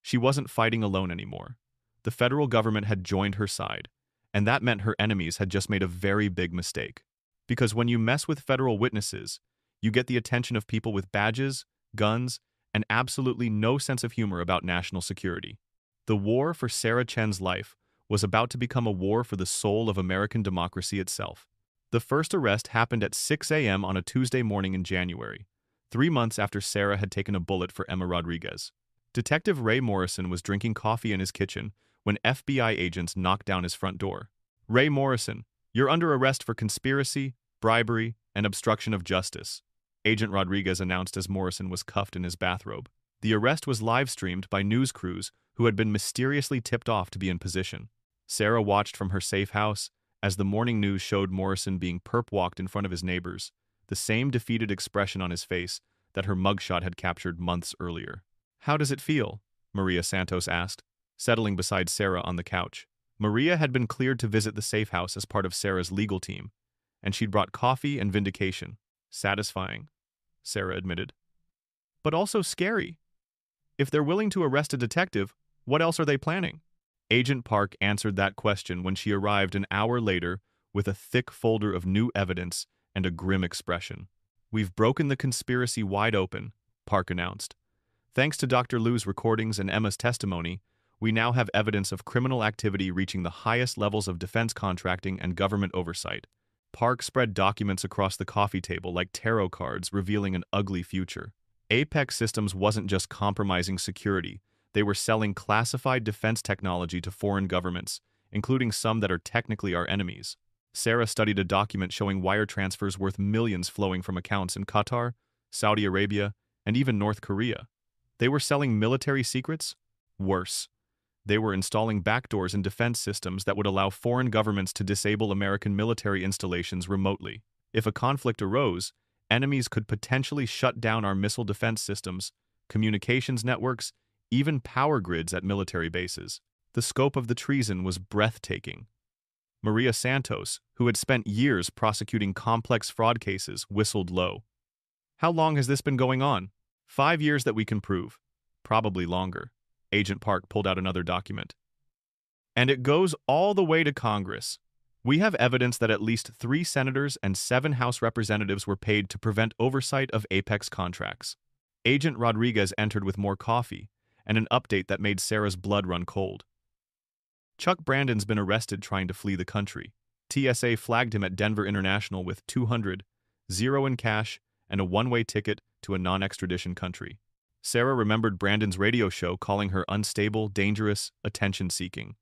She wasn't fighting alone anymore. The federal government had joined her side, and that meant her enemies had just made a very big mistake. Because when you mess with federal witnesses, you get the attention of people with badges, guns, and absolutely no sense of humor about national security. The war for Sarah Chen's life was about to become a war for the soul of American democracy itself. The first arrest happened at 6 a.m. on a Tuesday morning in January, 3 months after Sarah had taken a bullet for Emma Rodriguez. Detective Ray Morrison was drinking coffee in his kitchen when FBI agents knocked down his front door. "Ray Morrison, you're under arrest for conspiracy, bribery, and obstruction of justice," Agent Rodriguez announced as Morrison was cuffed in his bathrobe. The arrest was live-streamed by news crews who had been mysteriously tipped off to be in position. Sarah watched from her safe house as the morning news showed Morrison being perp-walked in front of his neighbors, the same defeated expression on his face that her mugshot had captured months earlier. "How does it feel?" Maria Santos asked, settling beside Sarah on the couch. Maria had been cleared to visit the safe house as part of Sarah's legal team, and she'd brought coffee and vindication. "Satisfying," Sarah admitted. "But also scary. If they're willing to arrest a detective, what else are they planning?" Agent Park answered that question when she arrived an hour later with a thick folder of new evidence and a grim expression. "We've broken the conspiracy wide open," Park announced. "Thanks to Dr. Liu's recordings and Emma's testimony, we now have evidence of criminal activity reaching the highest levels of defense contracting and government oversight." Park spread documents across the coffee table like tarot cards revealing an ugly future. Apex Systems wasn't just compromising security, they were selling classified defense technology to foreign governments, including some that are technically our enemies. Sarah studied a document showing wire transfers worth millions flowing from accounts in Qatar, Saudi Arabia, and even North Korea. They were selling military secrets? Worse. They were installing backdoors in defense systems that would allow foreign governments to disable American military installations remotely. If a conflict arose, enemies could potentially shut down our missile defense systems, communications networks, even power grids at military bases. The scope of the treason was breathtaking. Maria Santos, who had spent years prosecuting complex fraud cases, whistled low. "How long has this been going on?" "5 years that we can prove. Probably longer." Agent Park pulled out another document. "And it goes all the way to Congress. We have evidence that at least 3 senators and 7 House representatives were paid to prevent oversight of Apex contracts." Agent Rodriguez entered with more coffee and an update that made Sarah's blood run cold. "Chuck Brandon's been arrested trying to flee the country. TSA flagged him at Denver International with $200,000 in cash and a one-way ticket to a non-extradition country." Sarah remembered Brandon's radio show calling her unstable, dangerous, attention-seeking.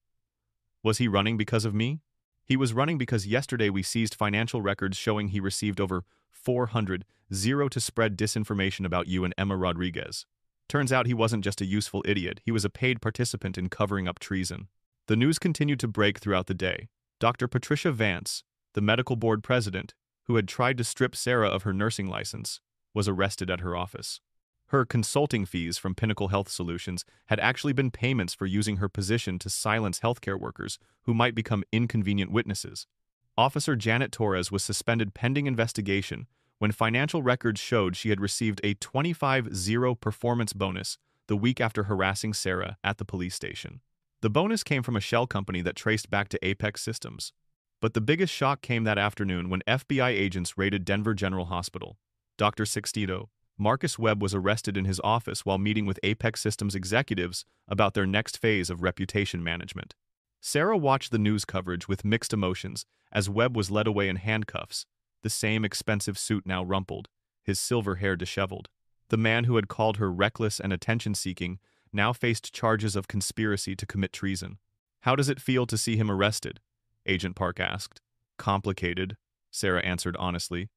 "Was he running because of me?" "He was running because yesterday we seized financial records showing he received over $400,000 to spread disinformation about you and Emma Rodriguez. Turns out he wasn't just a useful idiot, he was a paid participant in covering up treason." The news continued to break throughout the day. Dr. Patricia Vance, the medical board president, who had tried to strip Sarah of her nursing license, was arrested at her office. Her consulting fees from Pinnacle Health Solutions had actually been payments for using her position to silence healthcare workers who might become inconvenient witnesses. Officer Janet Torres was suspended pending investigation when financial records showed she had received a $25,000 performance bonus the week after harassing Sarah at the police station. The bonus came from a shell company that traced back to Apex Systems. But the biggest shock came that afternoon when FBI agents raided Denver General Hospital. Dr. Sixtito, Marcus Webb, was arrested in his office while meeting with Apex Systems executives about their next phase of reputation management. Sarah watched the news coverage with mixed emotions as Webb was led away in handcuffs, the same expensive suit now rumpled, his silver hair disheveled. The man who had called her reckless and attention-seeking now faced charges of conspiracy to commit treason. "How does it feel to see him arrested?" Agent Park asked. "Complicated," Sarah answered honestly.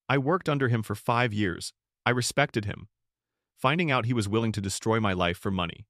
"I worked under him for 5 years. I respected him. Finding out he was willing to destroy my life for money.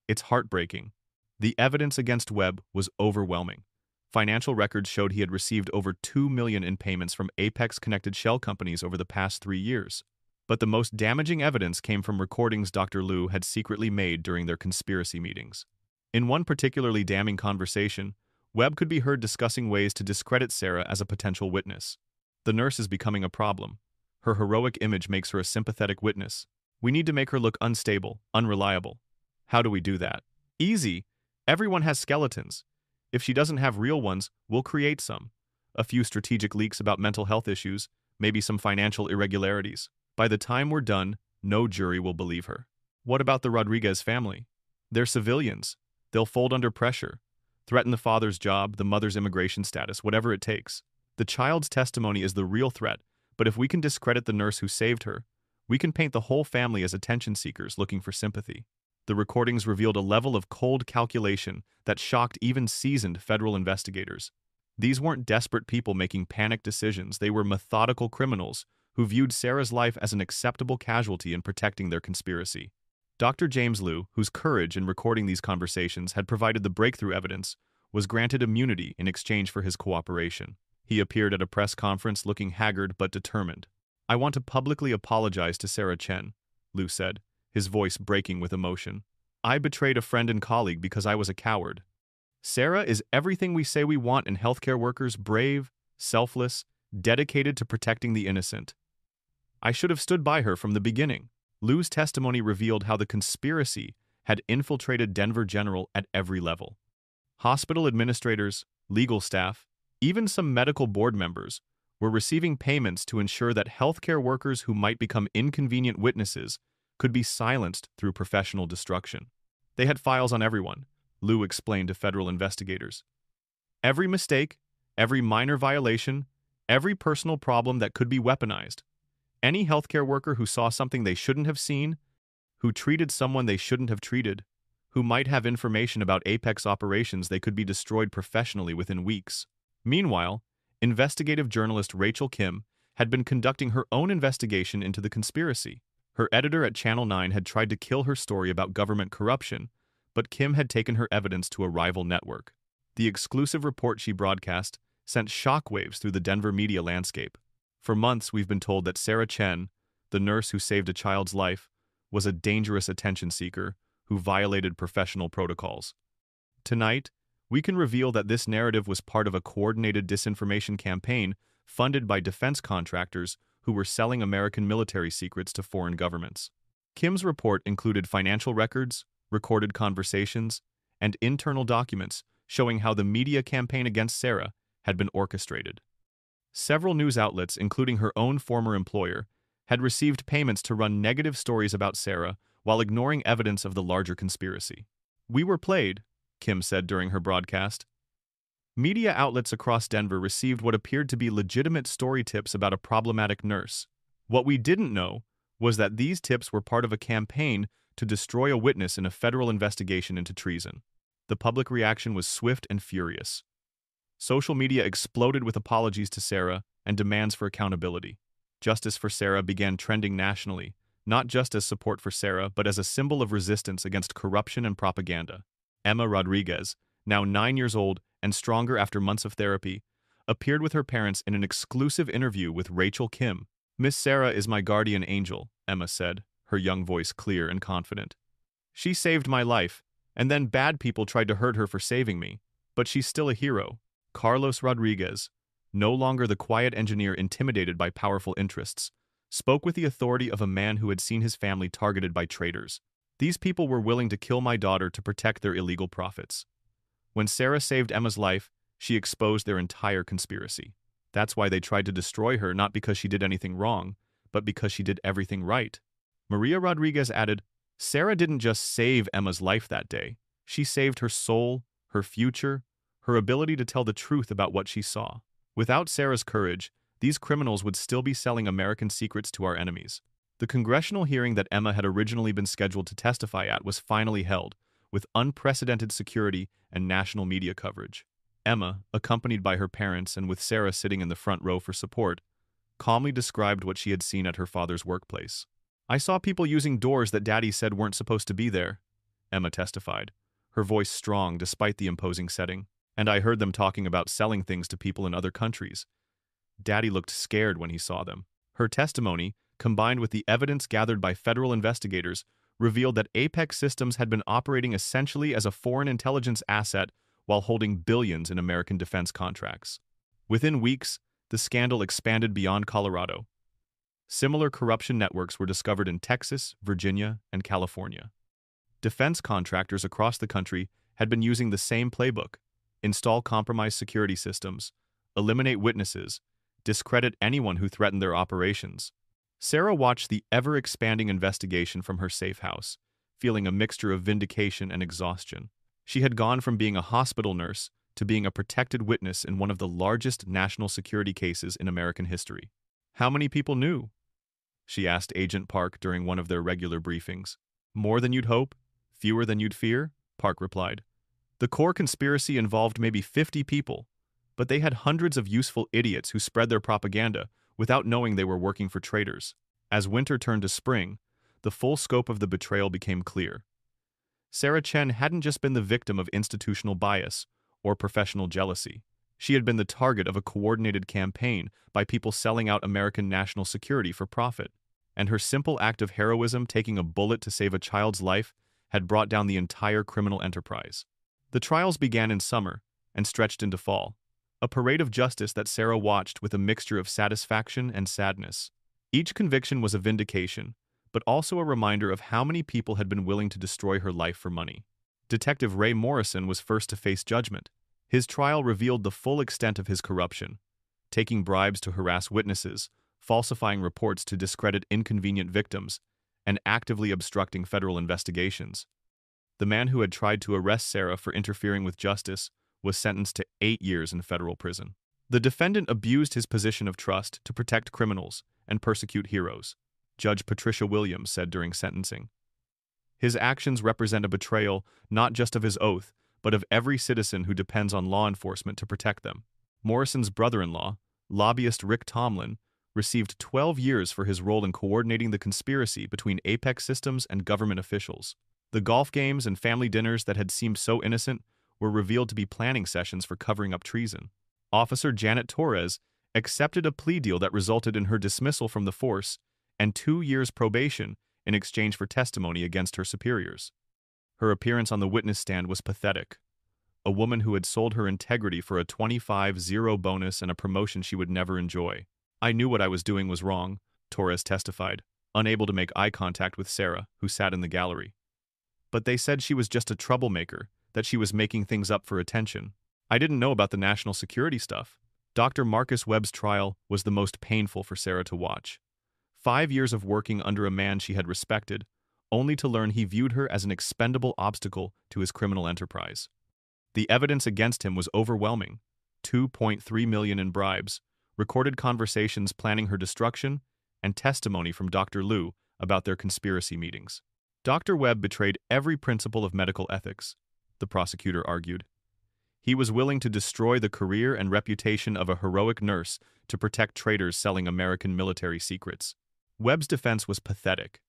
It's heartbreaking." The evidence against Webb was overwhelming. Financial records showed he had received over $2 million in payments from Apex-connected shell companies over the past 3 years. But the most damaging evidence came from recordings Dr. Liu had secretly made during their conspiracy meetings. In one particularly damning conversation, Webb could be heard discussing ways to discredit Sarah as a potential witness. The nurse is becoming a problem. Her heroic image makes her a sympathetic witness. We need to make her look unstable, unreliable. How do we do that? Easy. Everyone has skeletons. If she doesn't have real ones, we'll create some. A few strategic leaks about mental health issues, maybe some financial irregularities. By the time we're done, no jury will believe her. What about the Rodriguez family? They're civilians. They'll fold under pressure, threaten the father's job, the mother's immigration status, whatever it takes. The child's testimony is the real threat, but if we can discredit the nurse who saved her, we can paint the whole family as attention seekers looking for sympathy. The recordings revealed a level of cold calculation that shocked even seasoned federal investigators. These weren't desperate people making panicked decisions, they were methodical criminals who viewed Sarah's life as an acceptable casualty in protecting their conspiracy. Dr. James Liu, whose courage in recording these conversations had provided the breakthrough evidence, was granted immunity in exchange for his cooperation. He appeared at a press conference looking haggard but determined. "I want to publicly apologize to Sarah Chen," Liu said, his voice breaking with emotion. "I betrayed a friend and colleague because I was a coward. Sarah is everything we say we want in healthcare workers: brave, selfless, dedicated to protecting the innocent. I should have stood by her from the beginning." Liu's testimony revealed how the conspiracy had infiltrated Denver General at every level. Hospital administrators, legal staff, even some medical board members were receiving payments to ensure that healthcare workers who might become inconvenient witnesses could be silenced through professional destruction. They had files on everyone, Liu explained to federal investigators. Every mistake, every minor violation, every personal problem that could be weaponized. Any healthcare worker who saw something they shouldn't have seen, who treated someone they shouldn't have treated, who might have information about Apex operations, they could be destroyed professionally within weeks. Meanwhile, investigative journalist Rachel Kim had been conducting her own investigation into the conspiracy. Her editor at Channel 9 had tried to kill her story about government corruption, but Kim had taken her evidence to a rival network. The exclusive report she broadcast sent shockwaves through the Denver media landscape. For months, we've been told that Sarah Chen, the nurse who saved a child's life, was a dangerous attention seeker who violated professional protocols. Tonight, we can reveal that this narrative was part of a coordinated disinformation campaign funded by defense contractors who were selling American military secrets to foreign governments. Kim's report included financial records, recorded conversations, and internal documents showing how the media campaign against Sarah had been orchestrated. Several news outlets, including her own former employer, had received payments to run negative stories about Sarah while ignoring evidence of the larger conspiracy. "We were played," Kim said during her broadcast. Media outlets across Denver received what appeared to be legitimate story tips about a problematic nurse. What we didn't know was that these tips were part of a campaign to destroy a witness in a federal investigation into treason. The public reaction was swift and furious. Social media exploded with apologies to Sarah and demands for accountability. Justice for Sarah began trending nationally, not just as support for Sarah, but as a symbol of resistance against corruption and propaganda. Emma Rodriguez, now 9 years old and stronger after months of therapy, appeared with her parents in an exclusive interview with Rachel Kim. "Miss Sarah is my guardian angel," Emma said, her young voice clear and confident. "She saved my life, and then bad people tried to hurt her for saving me, but she's still a hero." Carlos Rodriguez, no longer the quiet engineer intimidated by powerful interests, spoke with the authority of a man who had seen his family targeted by traitors. "These people were willing to kill my daughter to protect their illegal profits. When Sarah saved Emma's life, she exposed their entire conspiracy. That's why they tried to destroy her, not because she did anything wrong, but because she did everything right." Maria Rodriguez added, "Sarah didn't just save Emma's life that day. She saved her soul, her future, her ability to tell the truth about what she saw. Without Sarah's courage, these criminals would still be selling American secrets to our enemies." The congressional hearing that Emma had originally been scheduled to testify at was finally held, with unprecedented security and national media coverage. Emma, accompanied by her parents and with Sarah sitting in the front row for support, calmly described what she had seen at her father's workplace. "I saw people using doors that Daddy said weren't supposed to be there," Emma testified, her voice strong despite the imposing setting. "And I heard them talking about selling things to people in other countries. Daddy looked scared when he saw them." Her testimony, combined with the evidence gathered by federal investigators, revealed that Apex Systems had been operating essentially as a foreign intelligence asset while holding billions in American defense contracts. Within weeks, the scandal expanded beyond Colorado. Similar corruption networks were discovered in Texas, Virginia, and California. Defense contractors across the country had been using the same playbook: install compromised security systems, eliminate witnesses, discredit anyone who threatened their operations. Sarah watched the ever-expanding investigation from her safe house, feeling a mixture of vindication and exhaustion. She had gone from being a hospital nurse to being a protected witness in one of the largest national security cases in American history. "How many people knew?" she asked Agent Park during one of their regular briefings. "More than you'd hope? Fewer than you'd fear?" Park replied. "The core conspiracy involved maybe 50 people, but they had hundreds of useful idiots who spread their propaganda without knowing they were working for traitors." As winter turned to spring, the full scope of the betrayal became clear. Sarah Chen hadn't just been the victim of institutional bias or professional jealousy. She had been the target of a coordinated campaign by people selling out American national security for profit, and her simple act of heroism, taking a bullet to save a child's life, had brought down the entire criminal enterprise. The trials began in summer and stretched into fall, a parade of justice that Sarah watched with a mixture of satisfaction and sadness. Each conviction was a vindication, but also a reminder of how many people had been willing to destroy her life for money. Detective Ray Morrison was first to face judgment. His trial revealed the full extent of his corruption, taking bribes to harass witnesses, falsifying reports to discredit inconvenient victims, and actively obstructing federal investigations. The man who had tried to arrest Sarah for interfering with justice was sentenced to 8 years in federal prison. The defendant abused his position of trust to protect criminals and persecute heroes, Judge Patricia Williams said during sentencing. His actions represent a betrayal not just of his oath, but of every citizen who depends on law enforcement to protect them. Morrison's brother-in-law, lobbyist Rick Tomlin, received 12 years for his role in coordinating the conspiracy between Apex Systems and government officials. The golf games and family dinners that had seemed so innocent were revealed to be planning sessions for covering up treason. Officer Janet Torres accepted a plea deal that resulted in her dismissal from the force and 2 years probation in exchange for testimony against her superiors. Her appearance on the witness stand was pathetic. A woman who had sold her integrity for a 25-0 bonus and a promotion she would never enjoy. "I knew what I was doing was wrong," Torres testified, unable to make eye contact with Sarah, who sat in the gallery. "But they said she was just a troublemaker, that she was making things up for attention. I didn't know about the national security stuff." Dr. Marcus Webb's trial was the most painful for Sarah to watch. 5 years of working under a man she had respected, only to learn he viewed her as an expendable obstacle to his criminal enterprise. The evidence against him was overwhelming: $2.3 million in bribes, recorded conversations planning her destruction, and testimony from Dr. Liu about their conspiracy meetings. Dr. Webb betrayed every principle of medical ethics, the prosecutor argued. He was willing to destroy the career and reputation of a heroic nurse to protect traitors selling American military secrets. Webb's defense was pathetic.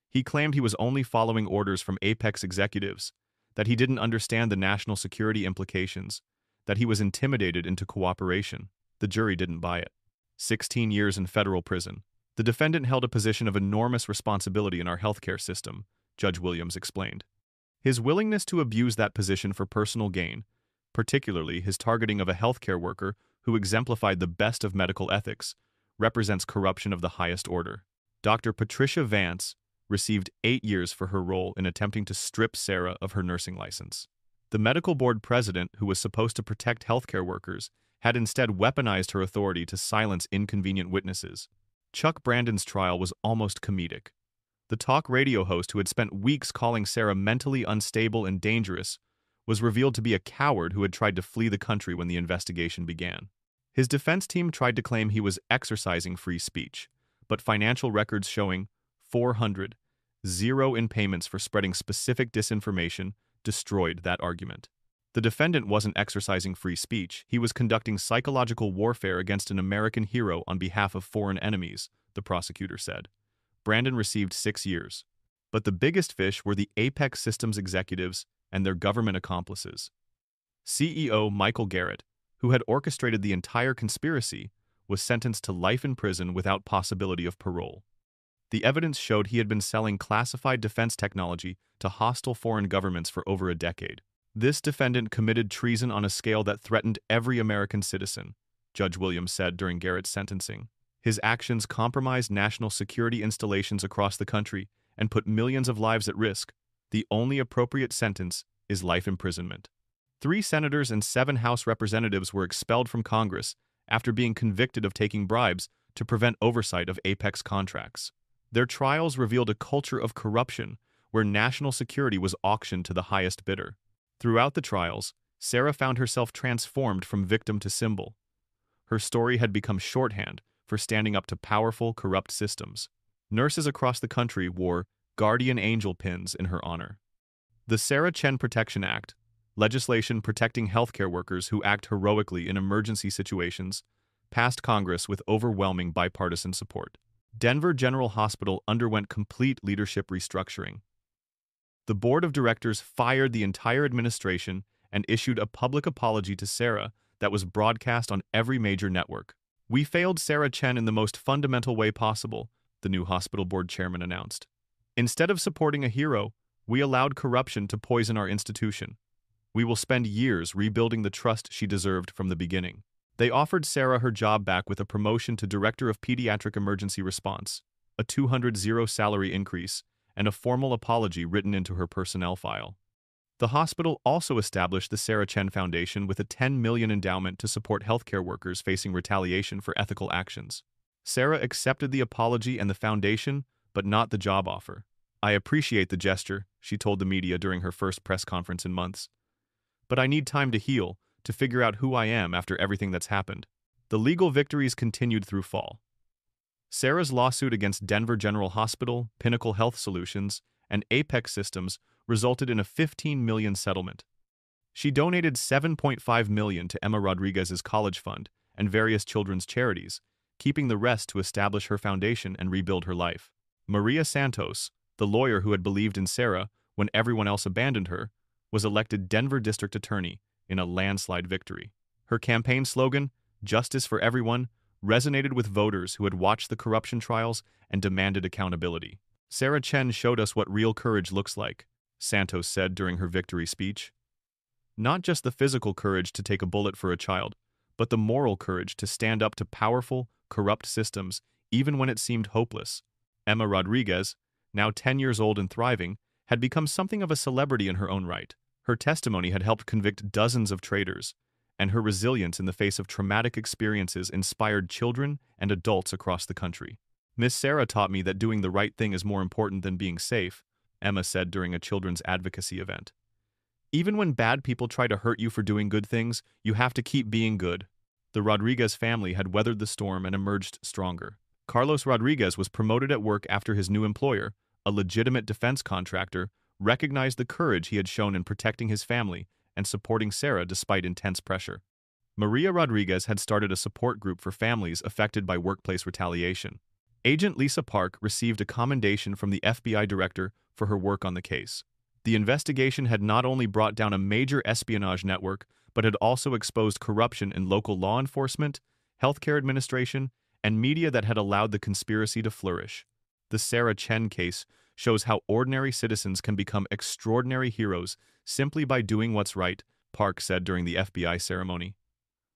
He claimed he was only following orders from Apex executives, that he didn't understand the national security implications, that he was intimidated into cooperation. The jury didn't buy it. 16 years in federal prison. "The defendant held a position of enormous responsibility in our healthcare system," Judge Williams explained. His willingness to abuse that position for personal gain, particularly his targeting of a healthcare worker who exemplified the best of medical ethics, represents corruption of the highest order. Dr. Patricia Vance received 8 years for her role in attempting to strip Sarah of her nursing license. The medical board president, who was supposed to protect healthcare workers, had instead weaponized her authority to silence inconvenient witnesses. Chuck Brandon's trial was almost comedic. The talk radio host who had spent weeks calling Sarah mentally unstable and dangerous was revealed to be a coward who had tried to flee the country when the investigation began. His defense team tried to claim he was exercising free speech, but financial records showing 400, zero in payments for spreading specific disinformation destroyed that argument. The defendant wasn't exercising free speech, he was conducting psychological warfare against an American hero on behalf of foreign enemies, the prosecutor said. Brandon received 6 years. But the biggest fish were the Apex Systems executives and their government accomplices. CEO Michael Garrett, who had orchestrated the entire conspiracy, was sentenced to life in prison without possibility of parole. The evidence showed he had been selling classified defense technology to hostile foreign governments for over a decade. This defendant committed treason on a scale that threatened every American citizen, Judge Williams said during Garrett's sentencing. His actions compromised national security installations across the country and put millions of lives at risk. The only appropriate sentence is life imprisonment. 3 senators and 7 House representatives were expelled from Congress after being convicted of taking bribes to prevent oversight of Apex contracts. Their trials revealed a culture of corruption where national security was auctioned to the highest bidder. Throughout the trials, Sarah found herself transformed from victim to symbol. Her story had become shorthand for standing up to powerful, corrupt systems. Nurses across the country wore guardian angel pins in her honor. The Sarah Chen Protection Act, legislation protecting healthcare workers who act heroically in emergency situations, passed Congress with overwhelming bipartisan support. Denver General Hospital underwent complete leadership restructuring. The board of directors fired the entire administration and issued a public apology to Sarah that was broadcast on every major network. "We failed Sarah Chen in the most fundamental way possible," the new hospital board chairman announced. "Instead of supporting a hero, we allowed corruption to poison our institution. We will spend years rebuilding the trust she deserved from the beginning." They offered Sarah her job back with a promotion to Director of Pediatric Emergency Response, a $200,000 salary increase, and a formal apology written into her personnel file. The hospital also established the Sarah Chen Foundation with a $10 million endowment to support healthcare workers facing retaliation for ethical actions. Sarah accepted the apology and the foundation, but not the job offer. "I appreciate the gesture," she told the media during her first press conference in months. "But I need time to heal, to figure out who I am after everything that's happened." The legal victories continued through fall. Sarah's lawsuit against Denver General Hospital, Pinnacle Health Solutions, and Apex Systems resulted in a $15 million settlement. She donated $7.5 million to Emma Rodriguez's college fund and various children's charities, keeping the rest to establish her foundation and rebuild her life. Maria Santos, the lawyer who had believed in Sarah when everyone else abandoned her, was elected Denver District Attorney in a landslide victory. Her campaign slogan, "Justice for Everyone," resonated with voters who had watched the corruption trials and demanded accountability. "Sarah Chen showed us what real courage looks like," Santos said during her victory speech. "Not just the physical courage to take a bullet for a child, but the moral courage to stand up to powerful, corrupt systems even when it seemed hopeless." Emma Rodriguez, now 10 years old and thriving, had become something of a celebrity in her own right. Her testimony had helped convict dozens of traitors, and her resilience in the face of traumatic experiences inspired children and adults across the country. "Miss Sarah taught me that doing the right thing is more important than being safe," Emma said during a children's advocacy event. "Even when bad people try to hurt you for doing good things, you have to keep being good." The Rodriguez family had weathered the storm and emerged stronger. Carlos Rodriguez was promoted at work after his new employer, a legitimate defense contractor, recognized the courage he had shown in protecting his family and supporting Sarah despite intense pressure. Maria Rodriguez had started a support group for families affected by workplace retaliation. Agent Lisa Park received a commendation from the FBI director for her work on the case. The investigation had not only brought down a major espionage network, but had also exposed corruption in local law enforcement, healthcare administration, and media that had allowed the conspiracy to flourish. The Sarah Chen case shows how ordinary citizens can become extraordinary heroes simply by doing what's right, Park said during the FBI ceremony.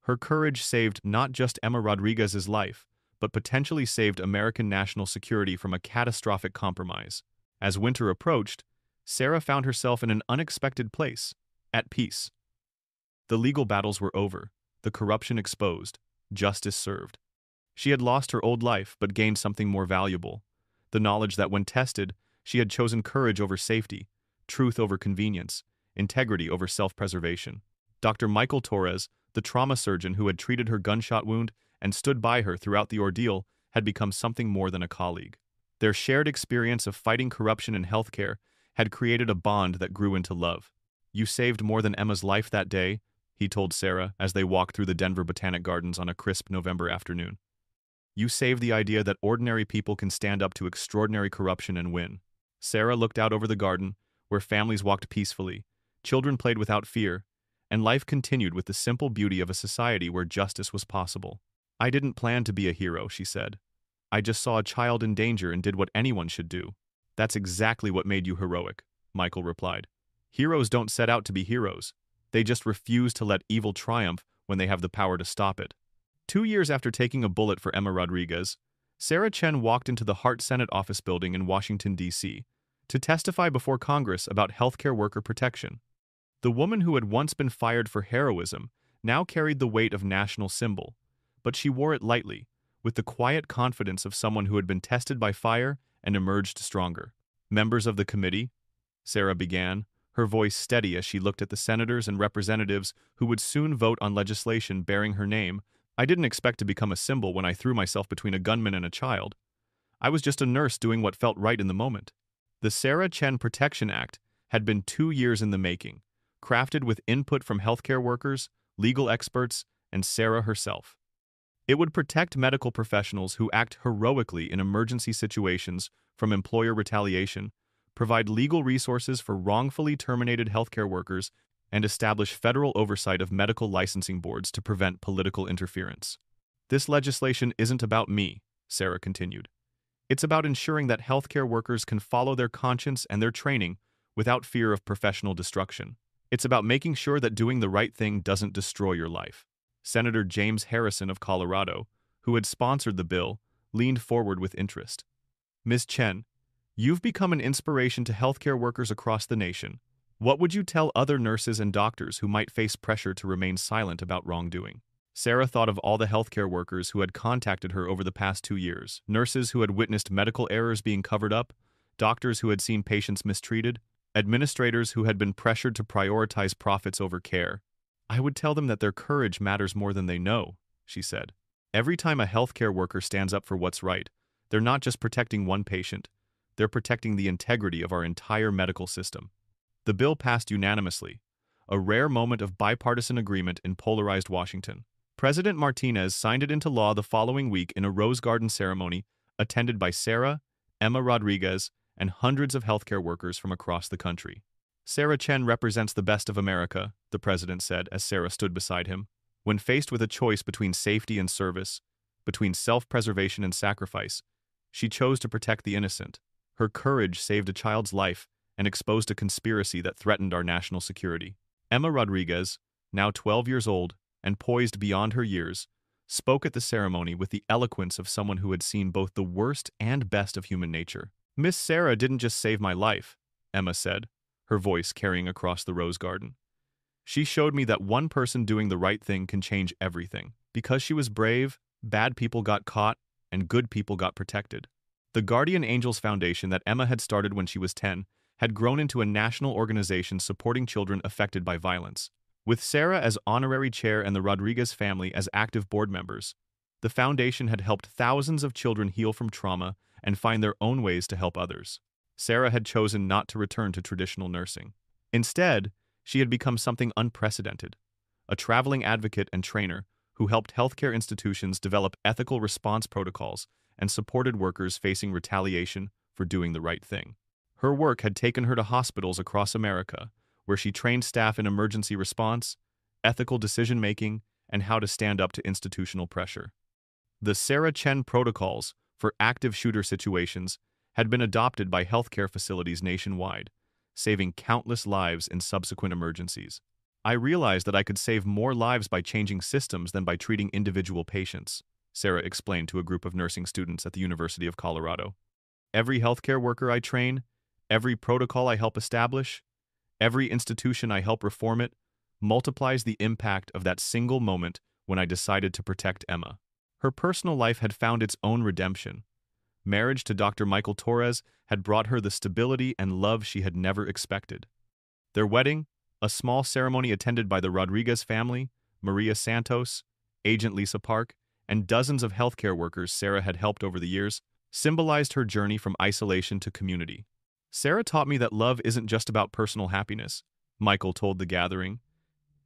Her courage saved not just Emma Rodriguez's life, but potentially saved American national security from a catastrophic compromise. As winter approached, Sarah found herself in an unexpected place, at peace. The legal battles were over, the corruption exposed, justice served. She had lost her old life but gained something more valuable, the knowledge that when tested, she had chosen courage over safety, truth over convenience, integrity over self-preservation. Dr. Michael Torres, the trauma surgeon who had treated her gunshot wound and stood by her throughout the ordeal, had become something more than a colleague. Their shared experience of fighting corruption in healthcare had created a bond that grew into love. "You saved more than Emma's life that day," he told Sarah as they walked through the Denver Botanic Gardens on a crisp November afternoon. "You saved the idea that ordinary people can stand up to extraordinary corruption and win." Sarah looked out over the garden, where families walked peacefully, children played without fear, and life continued with the simple beauty of a society where justice was possible. "I didn't plan to be a hero," she said. I just saw a child in danger and did what anyone should do. That's exactly what made you heroic, Michael replied. Heroes don't set out to be heroes. They just refuse to let evil triumph when they have the power to stop it. 2 years after taking a bullet for Emma Rodriguez, Sarah Chen walked into the Hart Senate office building in Washington, D.C., to testify before Congress about healthcare worker protection. The woman who had once been fired for heroism now carried the weight of national symbol, but she wore it lightly, with the quiet confidence of someone who had been tested by fire and emerged stronger. Members of the committee, Sarah began, her voice steady as she looked at the senators and representatives who would soon vote on legislation bearing her name. I didn't expect to become a symbol when I threw myself between a gunman and a child. I was just a nurse doing what felt right in the moment. The Sarah Chen Protection Act had been 2 years in the making, crafted with input from healthcare workers, legal experts, and Sarah herself. It would protect medical professionals who act heroically in emergency situations from employer retaliation, provide legal resources for wrongfully terminated healthcare workers, and establish federal oversight of medical licensing boards to prevent political interference. This legislation isn't about me, Sarah continued. It's about ensuring that healthcare workers can follow their conscience and their training without fear of professional destruction. It's about making sure that doing the right thing doesn't destroy your life. Senator James Harrison of Colorado, who had sponsored the bill, leaned forward with interest. Ms. Chen, you've become an inspiration to healthcare workers across the nation. What would you tell other nurses and doctors who might face pressure to remain silent about wrongdoing? Sarah thought of all the healthcare workers who had contacted her over the past 2 years, nurses who had witnessed medical errors being covered up, doctors who had seen patients mistreated, administrators who had been pressured to prioritize profits over care. I would tell them that their courage matters more than they know, she said. Every time a healthcare worker stands up for what's right, they're not just protecting one patient, they're protecting the integrity of our entire medical system. The bill passed unanimously, a rare moment of bipartisan agreement in polarized Washington. President Martinez signed it into law the following week in a Rose Garden ceremony attended by Sarah, Emma Rodriguez, and hundreds of healthcare workers from across the country. Sarah Chen represents the best of America, the president said as Sarah stood beside him. When faced with a choice between safety and service, between self-preservation and sacrifice, she chose to protect the innocent. Her courage saved a child's life and exposed a conspiracy that threatened our national security. Emma Rodriguez, now 12 years old and poised beyond her years, spoke at the ceremony with the eloquence of someone who had seen both the worst and best of human nature. Miss Sarah didn't just save my life, Emma said, her voice carrying across the rose garden. She showed me that one person doing the right thing can change everything. Because she was brave, bad people got caught, and good people got protected. The Guardian Angels Foundation that Emma had started when she was 10 had grown into a national organization supporting children affected by violence. With Sarah as honorary chair and the Rodriguez family as active board members, the foundation had helped thousands of children heal from trauma and find their own ways to help others. Sarah had chosen not to return to traditional nursing. Instead, she had become something unprecedented, a traveling advocate and trainer who helped healthcare institutions develop ethical response protocols and supported workers facing retaliation for doing the right thing. Her work had taken her to hospitals across America, where she trained staff in emergency response, ethical decision-making, and how to stand up to institutional pressure. The Sarah Chen protocols for active shooter situations had been adopted by healthcare facilities nationwide, saving countless lives in subsequent emergencies. I realized that I could save more lives by changing systems than by treating individual patients, Sarah explained to a group of nursing students at the University of Colorado. Every healthcare worker I train, every protocol I help establish, every institution I help reform it, multiplies the impact of that single moment when I decided to protect Emma. Her personal life had found its own redemption. Marriage to Dr. Michael Torres had brought her the stability and love she had never expected. Their wedding, a small ceremony attended by the Rodriguez family, Maria Santos, Agent Lisa Park, and dozens of healthcare workers Sarah had helped over the years, symbolized her journey from isolation to community. Sarah taught me that love isn't just about personal happiness, Michael told the gathering.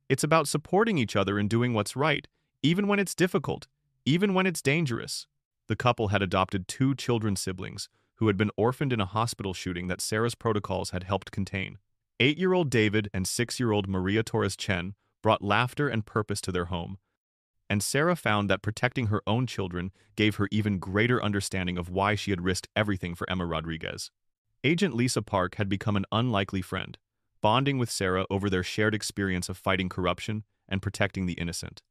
It's about supporting each other and doing what's right, even when it's difficult, even when it's dangerous. The couple had adopted 2 children siblings who had been orphaned in a hospital shooting that Sarah's protocols had helped contain. 8-year-old David and 6-year-old Maria Torres Chen brought laughter and purpose to their home, And Sarah found that protecting her own children gave her even greater understanding of why she had risked everything for Emma Rodriguez. Agent Lisa Park had become an unlikely friend, bonding with Sarah over their shared experience of fighting corruption and protecting the innocent.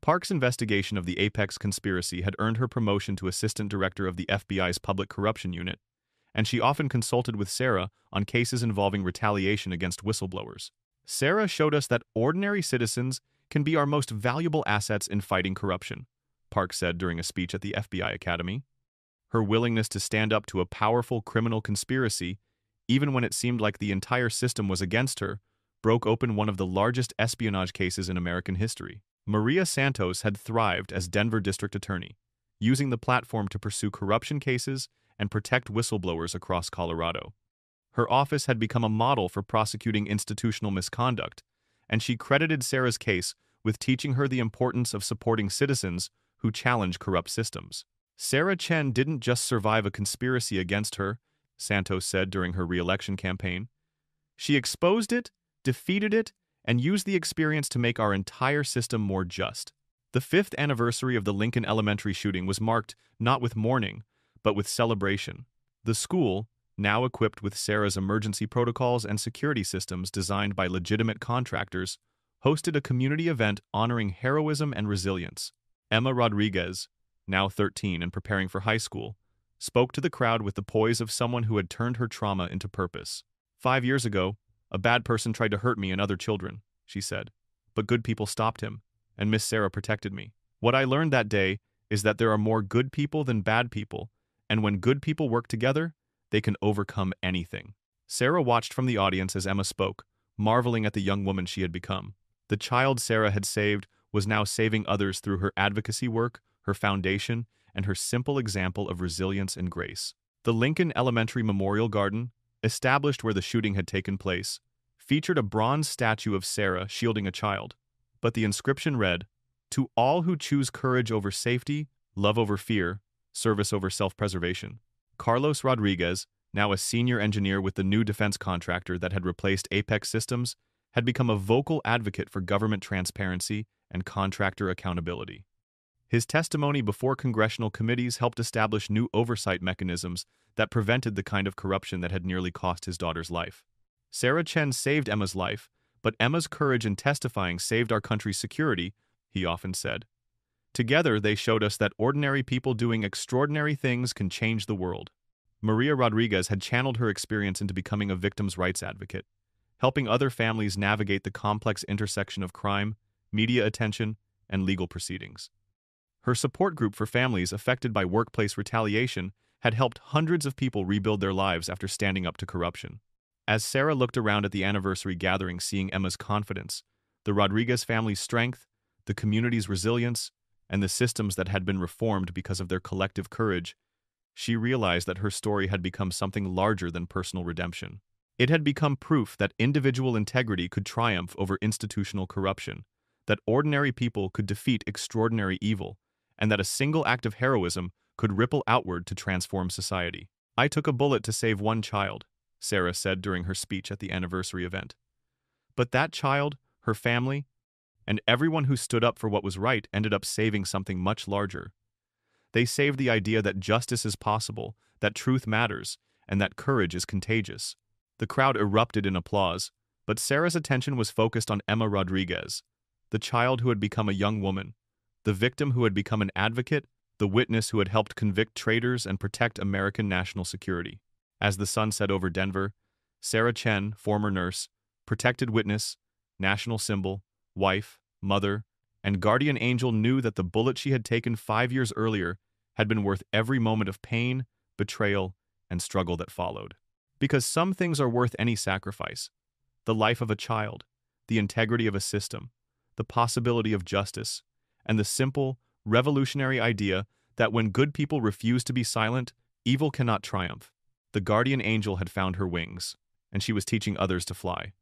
Park's investigation of the Apex conspiracy had earned her promotion to assistant director of the FBI's Public Corruption Unit, and she often consulted with Sarah on cases involving retaliation against whistleblowers. Sarah showed us that ordinary citizens can be our most valuable assets in fighting corruption, Park said during a speech at the FBI Academy. Her willingness to stand up to a powerful criminal conspiracy, even when it seemed like the entire system was against her, broke open one of the largest espionage cases in American history. Maria Santos had thrived as Denver District Attorney, using the platform to pursue corruption cases and protect whistleblowers across Colorado. Her office had become a model for prosecuting institutional misconduct, and she credited Sarah's case with teaching her the importance of supporting citizens who challenge corrupt systems. Sarah Chen didn't just survive a conspiracy against her, Santos said during her re-election campaign. She exposed it, defeated it, and used the experience to make our entire system more just. The 5th anniversary of the Lincoln Elementary shooting was marked not with mourning, but with celebration. The school, now equipped with Sarah's emergency protocols and security systems designed by legitimate contractors, hosted a community event honoring heroism and resilience. Emma Rodriguez, now 13 and preparing for high school, spoke to the crowd with the poise of someone who had turned her trauma into purpose. 5 years ago, a bad person tried to hurt me and other children, she said, but good people stopped him, and Miss Sarah protected me. What I learned that day is that there are more good people than bad people, and when good people work together, they can overcome anything. Sarah watched from the audience as Emma spoke, marveling at the young woman she had become. The child Sarah had saved was now saving others through her advocacy work, her foundation, and her simple example of resilience and grace. The Lincoln Elementary Memorial Garden, established where the shooting had taken place, featured a bronze statue of Sarah shielding a child, but the inscription read, "To all who choose courage over safety, love over fear, service over self-preservation." Carlos Rodriguez, now a senior engineer with the new defense contractor that had replaced Apex Systems, had become a vocal advocate for government transparency and contractor accountability. His testimony before congressional committees helped establish new oversight mechanisms that prevented the kind of corruption that had nearly cost his daughter's life. Sarah Chen saved Emma's life, but Emma's courage in testifying saved our country's security, he often said. Together, they showed us that ordinary people doing extraordinary things can change the world. Maria Rodriguez had channeled her experience into becoming a victims' rights advocate, helping other families navigate the complex intersection of crime, media attention, and legal proceedings. Her support group for families affected by workplace retaliation had helped hundreds of people rebuild their lives after standing up to corruption. As Sarah looked around at the anniversary gathering seeing Emma's confidence, the Rodriguez family's strength, the community's resilience, and the systems that had been reformed because of their collective courage, she realized that her story had become something larger than personal redemption. It had become proof that individual integrity could triumph over institutional corruption, that ordinary people could defeat extraordinary evil, and that a single act of heroism could ripple outward to transform society. "I took a bullet to save one child," Sarah said during her speech at the anniversary event. But that child, her family, and everyone who stood up for what was right ended up saving something much larger. They saved the idea that justice is possible, that truth matters, and that courage is contagious. The crowd erupted in applause, but Sarah's attention was focused on Emma Rodriguez, the child who had become a young woman, the victim who had become an advocate, the witness who had helped convict traitors and protect American national security. As the sun set over Denver, Sarah Chen, former nurse, protected witness, national symbol, wife, mother, and guardian angel knew that the bullet she had taken 5 years earlier had been worth every moment of pain, betrayal, and struggle that followed. Because some things are worth any sacrifice: the life of a child, the integrity of a system, the possibility of justice, and the simple, revolutionary idea that when good people refuse to be silent, evil cannot triumph. The guardian angel had found her wings, and she was teaching others to fly.